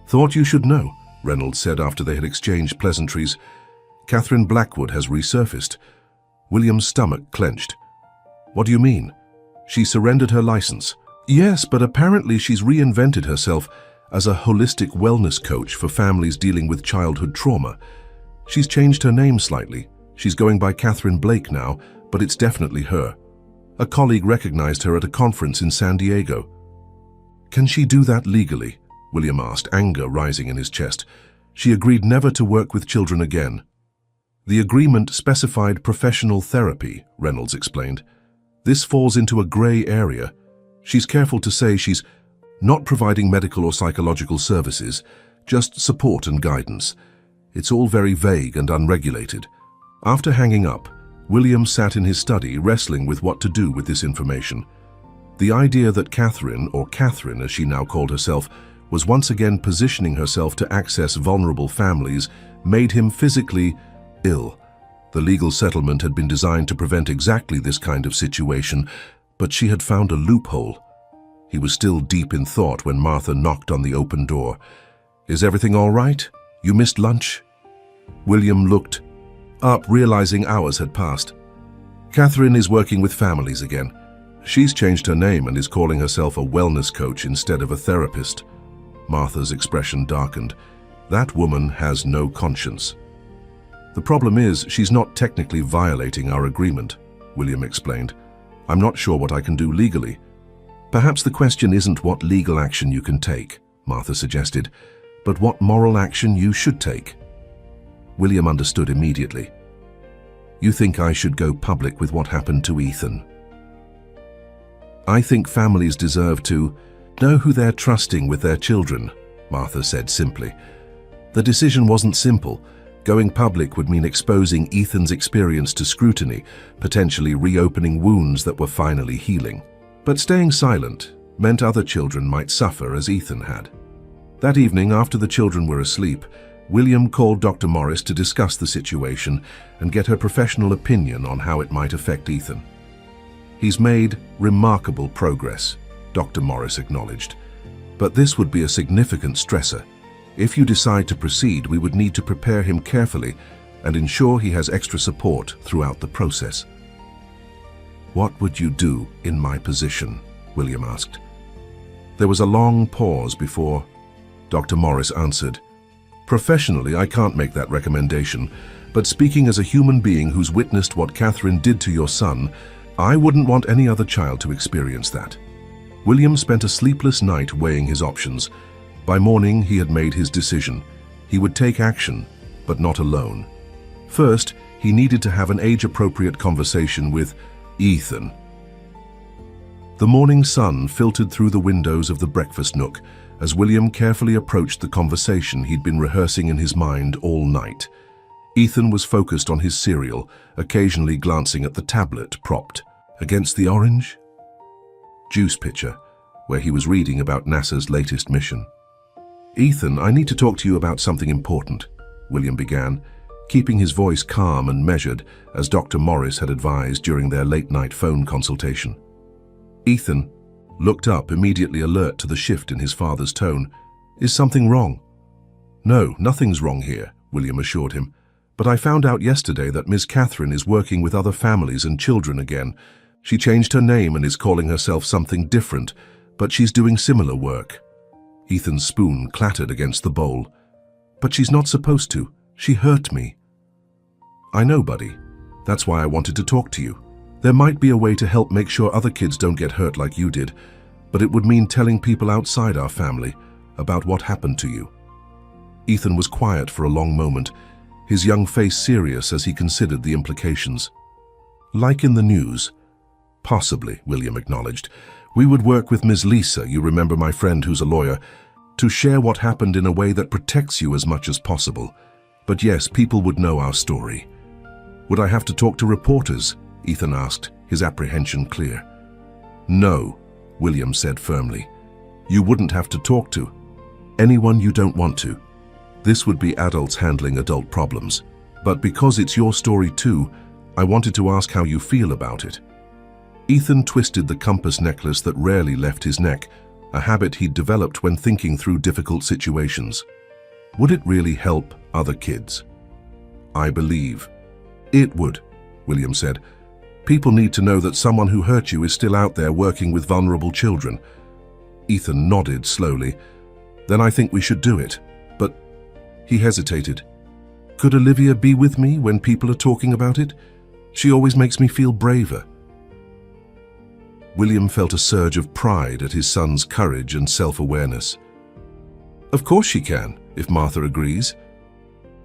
thought you should know," Reynolds said after they had exchanged pleasantries. "Catherine Blackwood has resurfaced." William's stomach clenched. "What do you mean?" "She surrendered her license." "Yes, but apparently she's reinvented herself as a holistic wellness coach for families dealing with childhood trauma. She's changed her name slightly. She's going by Catherine Blake now, but it's definitely her. A colleague recognized her at a conference in San Diego. Can she do that legally? William asked, anger rising in his chest. She agreed never to work with children again. The agreement specified professional therapy, Reynolds explained. This falls into a gray area. She's careful to say she's not providing medical or psychological services, just support and guidance. It's all very vague and unregulated. After hanging up, William sat in his study wrestling with what to do with this information. The idea that Catherine, or Catherine as she now called herself, was once again positioning herself to access vulnerable families made him physically ill. The legal settlement had been designed to prevent exactly this kind of situation, but she had found a loophole. He was still deep in thought when Martha knocked on the open door. "Is everything all right? You missed lunch?" William looked up, realizing hours had passed. "Catherine is working with families again. She's changed her name and is calling herself a wellness coach instead of a therapist." Martha's expression darkened. "That woman has no conscience." "The problem is, she's not technically violating our agreement," William explained. "I'm not sure what I can do legally." "Perhaps the question isn't what legal action you can take," Martha suggested, "but what moral action you should take." William understood immediately. "You think I should go public with what happened to Ethan?" "I think families deserve to know who they're trusting with their children," Martha said simply. The decision wasn't simple. Going public would mean exposing Ethan's experience to scrutiny, potentially reopening wounds that were finally healing. But staying silent meant other children might suffer as Ethan had. That evening, after the children were asleep, William called Dr. Morris to discuss the situation and get her professional opinion on how it might affect Ethan. "He's made remarkable progress," Dr. Morris acknowledged. "But this would be a significant stressor. If you decide to proceed, we would need to prepare him carefully and ensure he has extra support throughout the process." "What would you do in my position?" William asked. There was a long pause before Dr. Morris answered. "Professionally, I can't make that recommendation, but speaking as a human being who's witnessed what Catherine did to your son, I wouldn't want any other child to experience that." William spent a sleepless night weighing his options. By morning, he had made his decision. He would take action, but not alone. First, he needed to have an age-appropriate conversation with Ethan. The morning sun filtered through the windows of the breakfast nook as William carefully approached the conversation he'd been rehearsing in his mind all night. Ethan was focused on his cereal, occasionally glancing at the tablet propped against the orange juice pitcher, where he was reading about NASA's latest mission. "Ethan, I need to talk to you about something important," William began, keeping his voice calm and measured as Dr. Morris had advised during their late-night phone consultation. Ethan looked up, immediately alert to the shift in his father's tone. "Is something wrong?" "No, nothing's wrong here," William assured him. "But I found out yesterday that Miss Catherine is working with other families and children again. She changed her name and is calling herself something different, but she's doing similar work." Ethan's spoon clattered against the bowl. "But she's not supposed to. She hurt me." "I know, buddy. That's why I wanted to talk to you. There might be a way to help make sure other kids don't get hurt like you did, but it would mean telling people outside our family about what happened to you." Ethan was quiet for a long moment, his young face serious as he considered the implications. "Like in the news?" "Possibly," William acknowledged. "We would work with Ms. Lisa, you remember my friend who's a lawyer, to share what happened in a way that protects you as much as possible. But yes, people would know our story." "Would I have to talk to reporters?" Ethan asked, his apprehension clear. "No," William said firmly. "You wouldn't have to talk to anyone you don't want to. This would be adults handling adult problems. But because it's your story too, I wanted to ask how you feel about it." Ethan twisted the compass necklace that rarely left his neck, a habit he'd developed when thinking through difficult situations. "Would it really help other kids?" "I believe it would," William said. "People need to know that someone who hurt you is still out there working with vulnerable children." Ethan nodded slowly. "Then I think we should do it." But he hesitated. Could Olivia be with me when people are talking about it? She always makes me feel braver. William felt a surge of pride at his son's courage and self-awareness. Of course she can, if Martha agrees.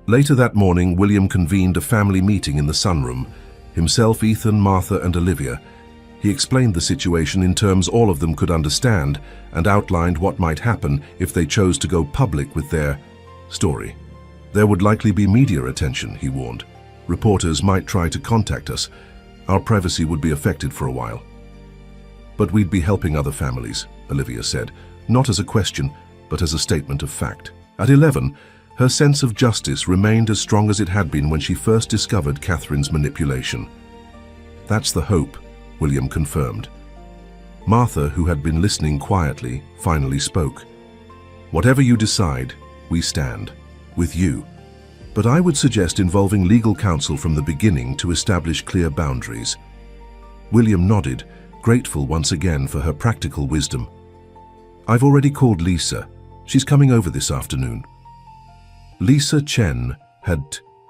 Later that morning, William convened a family meeting in the sunroom. Himself, Ethan, Martha, and Olivia. He explained the situation in terms all of them could understand and outlined what might happen if they chose to go public with their story. There would likely be media attention, he warned. Reporters might try to contact us. Our privacy would be affected for a while. But we'd be helping other families, Olivia said, not as a question, but as a statement of fact. At 11, her sense of justice remained as strong as it had been when she first discovered Catherine's manipulation. That's the hope, William confirmed. Martha, who had been listening quietly, finally spoke. Whatever you decide, we stand. With you. But I would suggest involving legal counsel from the beginning to establish clear boundaries. William nodded, grateful once again for her practical wisdom. I've already called Lisa. She's coming over this afternoon. Lisa Chen had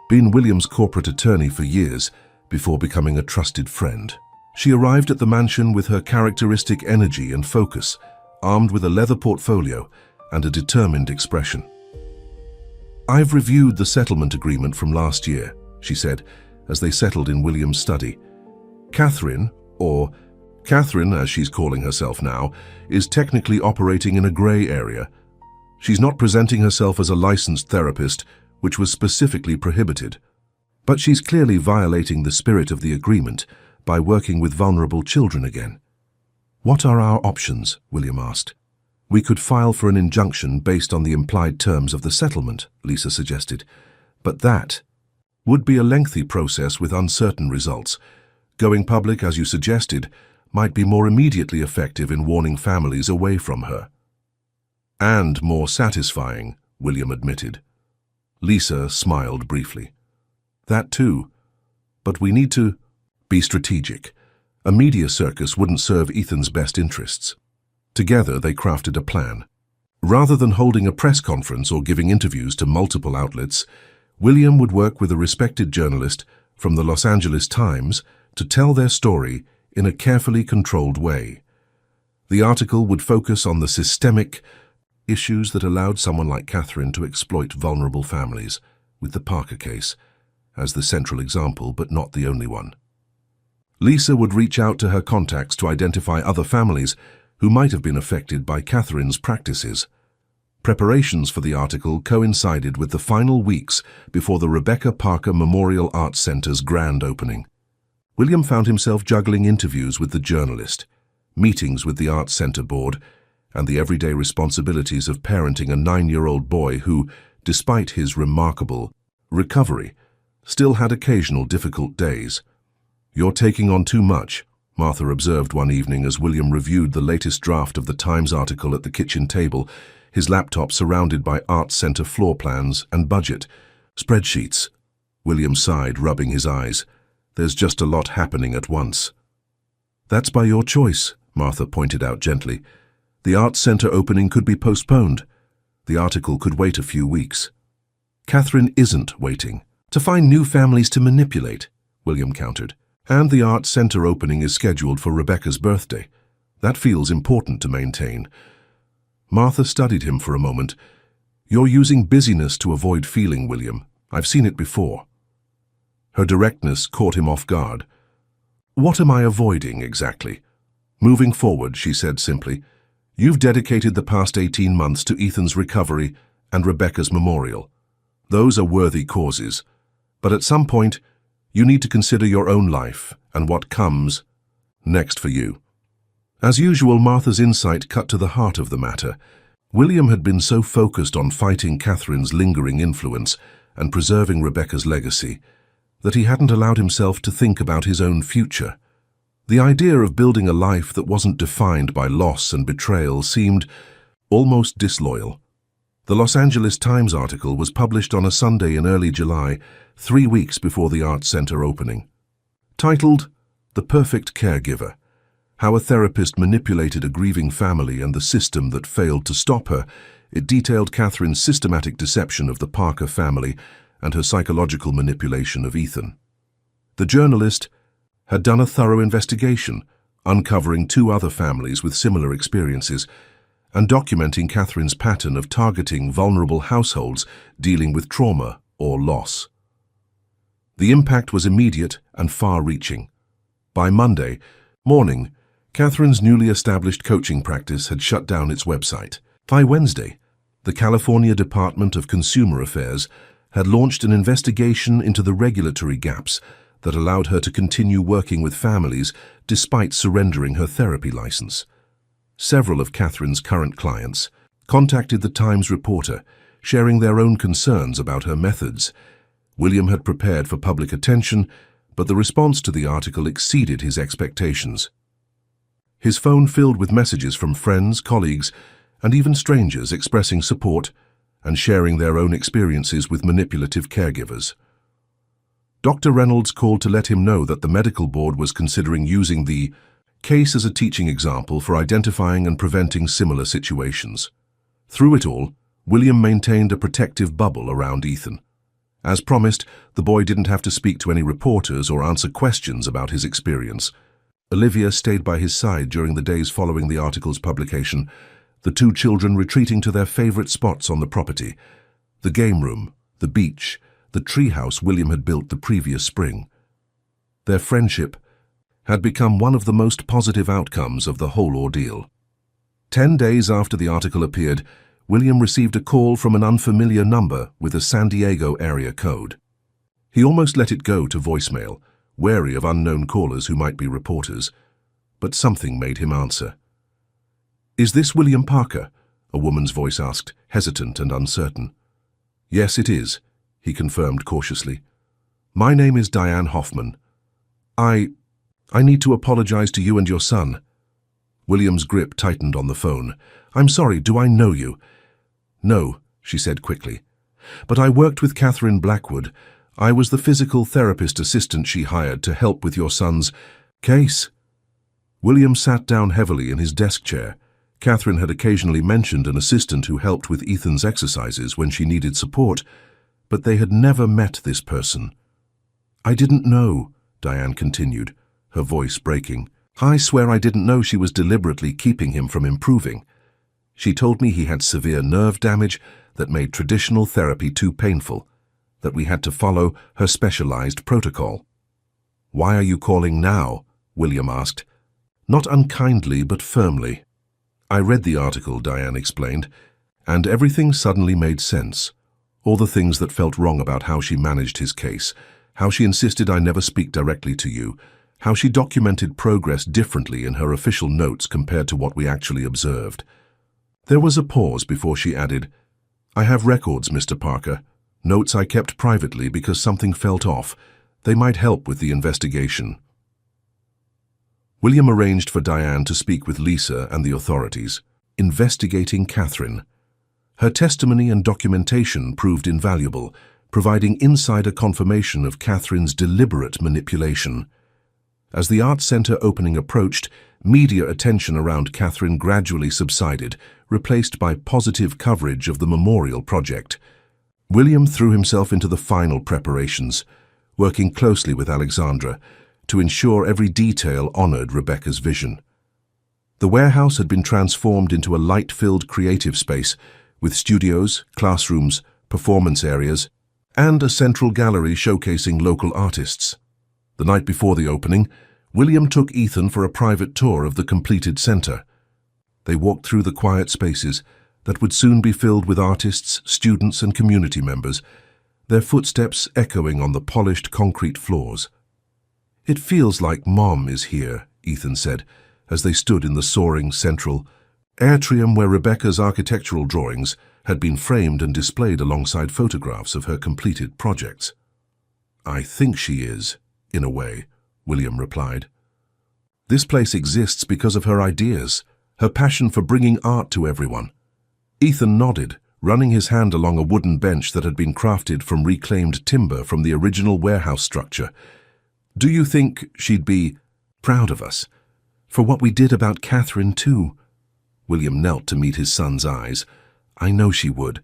been William's corporate attorney for years before becoming a trusted friend. She arrived at the mansion with her characteristic energy and focus, armed with a leather portfolio and a determined expression. I've reviewed the settlement agreement from last year, she said, as they settled in William's study. Catherine, or Catherine as she's calling herself now, is technically operating in a grey area. She's not presenting herself as a licensed therapist, which was specifically prohibited. But she's clearly violating the spirit of the agreement by working with vulnerable children again. What are our options? William asked. We could file for an injunction based on the implied terms of the settlement, Lisa suggested. But that would be a lengthy process with uncertain results. Going public, as you suggested, might be more immediately effective in warning families away from her. And more satisfying, William admitted. Lisa smiled briefly. That too. But we need to be strategic. A media circus wouldn't serve Ethan's best interests. Together they crafted a plan. Rather than holding a press conference or giving interviews to multiple outlets, William would work with a respected journalist from the Los Angeles Times to tell their story in a carefully controlled way. The article would focus on the systemic issues that allowed someone like Catherine to exploit vulnerable families, with the Parker case as the central example, but not the only one. Lisa would reach out to her contacts to identify other families who might have been affected by Catherine's practices. Preparations for the article coincided with the final weeks before the Rebecca Parker Memorial Arts Center's grand opening. William found himself juggling interviews with the journalist, meetings with the Arts Center board, and the everyday responsibilities of parenting a 9-year-old boy who, despite his remarkable recovery, still had occasional difficult days. You're taking on too much, Martha observed one evening as William reviewed the latest draft of the Times article at the kitchen table, his laptop surrounded by Arts Center floor plans and budget spreadsheets. William sighed, rubbing his eyes. There's just a lot happening at once. That's by your choice, Martha pointed out gently. The Arts Center opening could be postponed. The article could wait a few weeks. Catherine isn't waiting. To find new families to manipulate, William countered. And the Arts Center opening is scheduled for Rebecca's birthday. That feels important to maintain. Martha studied him for a moment. You're using busyness to avoid feeling, William. I've seen it before. Her directness caught him off guard. What am I avoiding exactly? Moving forward, she said simply. You've dedicated the past 18 months to Ethan's recovery and Rebecca's memorial. Those are worthy causes. But at some point, you need to consider your own life and what comes next for you. As usual, Martha's insight cut to the heart of the matter. William had been so focused on fighting Catherine's lingering influence and preserving Rebecca's legacy that he hadn't allowed himself to think about his own future. The idea of building a life that wasn't defined by loss and betrayal seemed almost disloyal. The Los Angeles Times article was published on a Sunday in early July, 3 weeks before the Arts Center opening. Titled, The Perfect Caregiver, How a Therapist Manipulated a Grieving Family and the System That Failed to Stop Her, it detailed Catherine's systematic deception of the Parker family and her psychological manipulation of Ethan. The journalist had done a thorough investigation, uncovering 2 other families with similar experiences and documenting Catherine's pattern of targeting vulnerable households dealing with trauma or loss. The impact was immediate and far-reaching. By Monday morning, Catherine's newly established coaching practice had shut down its website. By Wednesday, the California Department of Consumer Affairs had launched an investigation into the regulatory gaps that allowed her to continue working with families despite surrendering her therapy license. Several of Catherine's current clients contacted the Times reporter, sharing their own concerns about her methods. William had prepared for public attention, but the response to the article exceeded his expectations. His phone filled with messages from friends, colleagues, and even strangers expressing support and sharing their own experiences with manipulative caregivers. Dr. Reynolds called to let him know that the medical board was considering using the case as a teaching example for identifying and preventing similar situations. Through it all, William maintained a protective bubble around Ethan. As promised, the boy didn't have to speak to any reporters or answer questions about his experience. Olivia stayed by his side during the days following the article's publication, the 2 children retreating to their favorite spots on the property: the game room, the beach, the treehouse William had built the previous spring. Their friendship had become one of the most positive outcomes of the whole ordeal. 10 days after the article appeared, William received a call from an unfamiliar number with a San Diego area code. He almost let it go to voicemail, wary of unknown callers who might be reporters, but something made him answer. "Is this William Parker?" a woman's voice asked, hesitant and uncertain. "Yes, it is," he confirmed cautiously. "My name is Diane Hoffman. I need to apologize to you and your son." William's grip tightened on the phone. "I'm sorry, do I know you?" "No," she said quickly. "But I worked with Catherine Blackwood. I was the physical therapist assistant she hired to help with your son's case." William sat down heavily in his desk chair. Catherine had occasionally mentioned an assistant who helped with Ethan's exercises when she needed support, but they had never met this person. "I didn't know," Diane continued, her voice breaking. "I swear I didn't know she was deliberately keeping him from improving. She told me he had severe nerve damage that made traditional therapy too painful, that we had to follow her specialized protocol." "Why are you calling now?" William asked, not unkindly but firmly. "I read the article," Diane explained, "and everything suddenly made sense. All the things that felt wrong about how she managed his case, how she insisted I never speak directly to you, how she documented progress differently in her official notes compared to what we actually observed." There was a pause before she added, "I have records, Mr. Parker, notes I kept privately because something felt off. They might help with the investigation." William arranged for Diane to speak with Lisa and the authorities, investigating Catherine. Her testimony and documentation proved invaluable, providing insider confirmation of Catherine's deliberate manipulation. As the Arts Center opening approached, media attention around Catherine gradually subsided, replaced by positive coverage of the memorial project. William threw himself into the final preparations, working closely with Alexandra to ensure every detail honored Rebecca's vision. The warehouse had been transformed into a light-filled creative space with studios, classrooms, performance areas, and a central gallery showcasing local artists. The night before the opening, William took Ethan for a private tour of the completed center. They walked through the quiet spaces that would soon be filled with artists, students, and community members, their footsteps echoing on the polished concrete floors. "It feels like Mom is here," Ethan said, as they stood in the soaring central atrium where Rebecca's architectural drawings had been framed and displayed alongside photographs of her completed projects. "I think she is, in a way," William replied. "This place exists because of her ideas, her passion for bringing art to everyone." Ethan nodded, running his hand along a wooden bench that had been crafted from reclaimed timber from the original warehouse structure. "Do you think she'd be proud of us? For what we did about Catherine, too?" William knelt to meet his son's eyes. "I know she would.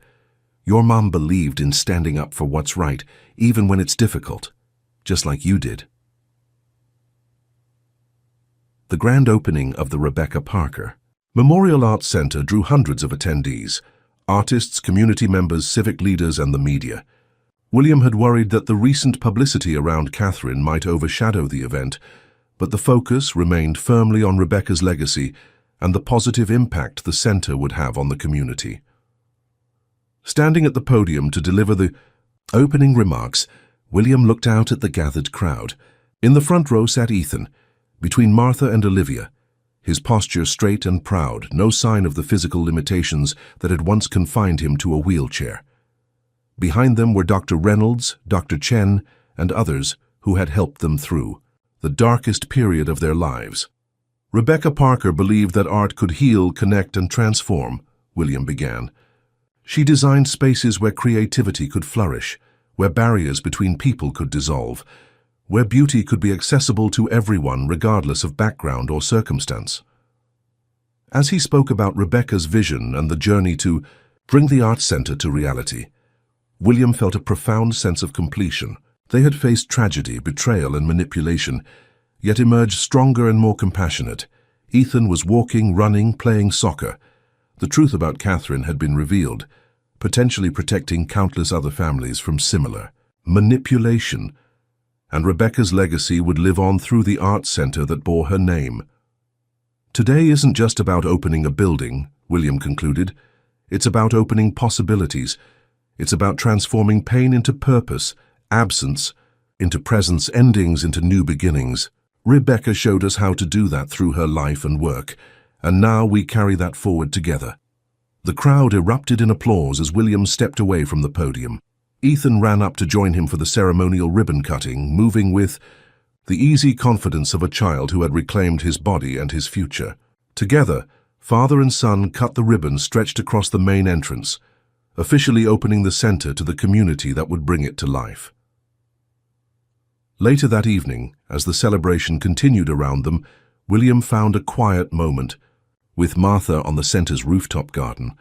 Your mom believed in standing up for what's right, even when it's difficult, just like you did. The grand opening of the Rebecca Parker Memorial Arts Center drew hundreds of attendees, artists, community members, civic leaders, and the media. William had worried that the recent publicity around Catherine might overshadow the event, but the focus remained firmly on Rebecca's legacy and the positive impact the center would have on the community. Standing at the podium to deliver the opening remarks, William looked out at the gathered crowd. In the front row sat Ethan, between Martha and Olivia, his posture straight and proud, no sign of the physical limitations that had once confined him to a wheelchair. Behind them were Dr. Reynolds, Dr. Chen, and others who had helped them through the darkest period of their lives. Rebecca Parker believed that art could heal, connect, and transform, William began. She designed spaces where creativity could flourish, where barriers between people could dissolve, where beauty could be accessible to everyone regardless of background or circumstance. As he spoke about Rebecca's vision and the journey to bring the Arts Center to reality, William felt a profound sense of completion. They had faced tragedy, betrayal, and manipulation, yet emerged stronger and more compassionate. Ethan was walking, running, playing soccer. The truth about Catherine had been revealed, potentially protecting countless other families from similar manipulation, and Rebecca's legacy would live on through the Arts Center that bore her name. Today isn't just about opening a building, William concluded. It's about opening possibilities. It's about transforming pain into purpose, absence into presence, endings into new beginnings. Rebecca showed us how to do that through her life and work, and now we carry that forward together. The crowd erupted in applause as William stepped away from the podium. Ethan ran up to join him for the ceremonial ribbon cutting, moving with the easy confidence of a child who had reclaimed his body and his future. Together, father and son cut the ribbon stretched across the main entrance, officially opening the center to the community that would bring it to life. Later that evening, as the celebration continued around them, William found a quiet moment, with Martha on the center's rooftop garden,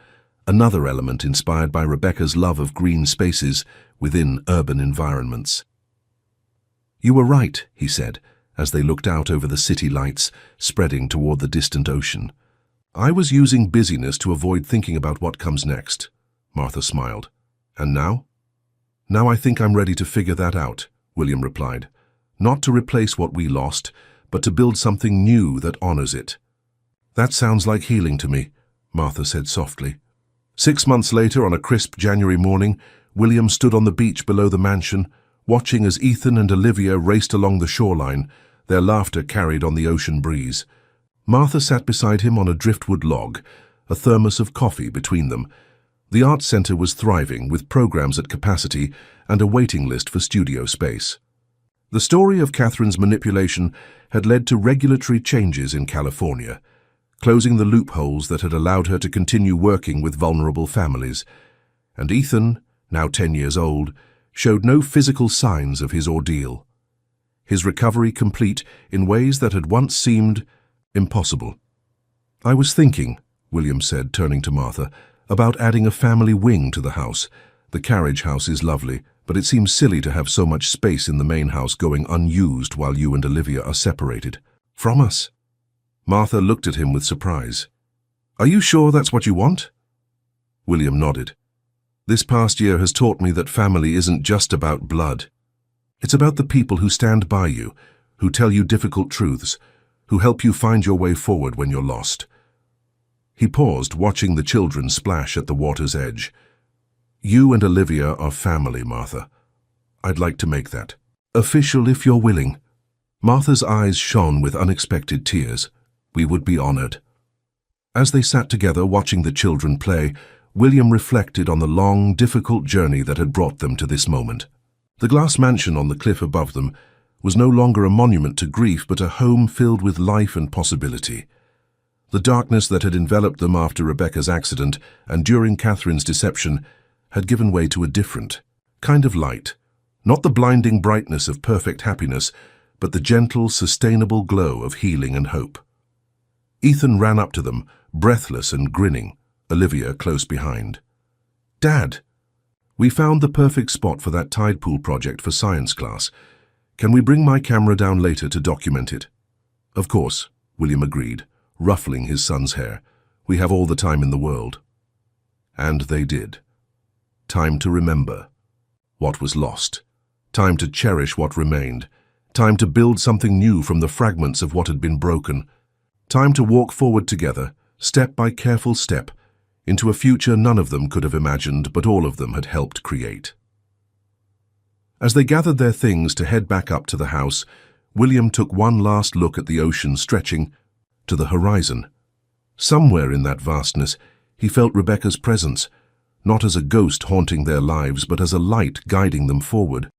another element inspired by Rebecca's love of green spaces within urban environments. "You were right," he said, as they looked out over the city lights spreading toward the distant ocean. "I was using busyness to avoid thinking about what comes next." Martha smiled. "And now?" "Now I think I'm ready to figure that out," William replied. "Not to replace what we lost, but to build something new that honors it." "That sounds like healing to me," Martha said softly. 6 months later, on a crisp January morning, William stood on the beach below the mansion, watching as Ethan and Olivia raced along the shoreline, their laughter carried on the ocean breeze. Martha sat beside him on a driftwood log, a thermos of coffee between them. The Arts Center was thriving, with programs at capacity and a waiting list for studio space. The story of Catherine's manipulation had led to regulatory changes in California, closing the loopholes that had allowed her to continue working with vulnerable families. And Ethan, now 10 years old, showed no physical signs of his ordeal. His recovery complete in ways that had once seemed impossible. "I was thinking," William said, turning to Martha, "about adding a family wing to the house. The carriage house is lovely, but it seems silly to have so much space in the main house going unused while you and Olivia are separated from us." Martha looked at him with surprise. "Are you sure that's what you want?" William nodded. "This past year has taught me that family isn't just about blood. It's about the people who stand by you, who tell you difficult truths, who help you find your way forward when you're lost." He paused, watching the children splash at the water's edge. "You and Olivia are family, Martha. I'd like to make that official if you're willing." Martha's eyes shone with unexpected tears. "We would be honored." As they sat together watching the children play, William reflected on the long, difficult journey that had brought them to this moment. The glass mansion on the cliff above them was no longer a monument to grief, but a home filled with life and possibility. The darkness that had enveloped them after Rebecca's accident and during Catherine's deception had given way to a different kind of light. Not the blinding brightness of perfect happiness, but the gentle, sustainable glow of healing and hope. Ethan ran up to them, breathless and grinning, Olivia close behind. "Dad, We found the perfect spot for that tide pool project for science class. Can we bring my camera down later to document it? Of course, William agreed, ruffling his son's hair. We have all the time in the world. And they did. Time to remember what was lost. Time to cherish what remained. Time to build something new from the fragments of what had been broken. Time to walk forward together, step by careful step, into a future none of them could have imagined, but all of them had helped create. As they gathered their things to head back up to the house, William took one last look at the ocean stretching to the horizon. Somewhere in that vastness, he felt Rebecca's presence, not as a ghost haunting their lives, but as a light guiding them forward.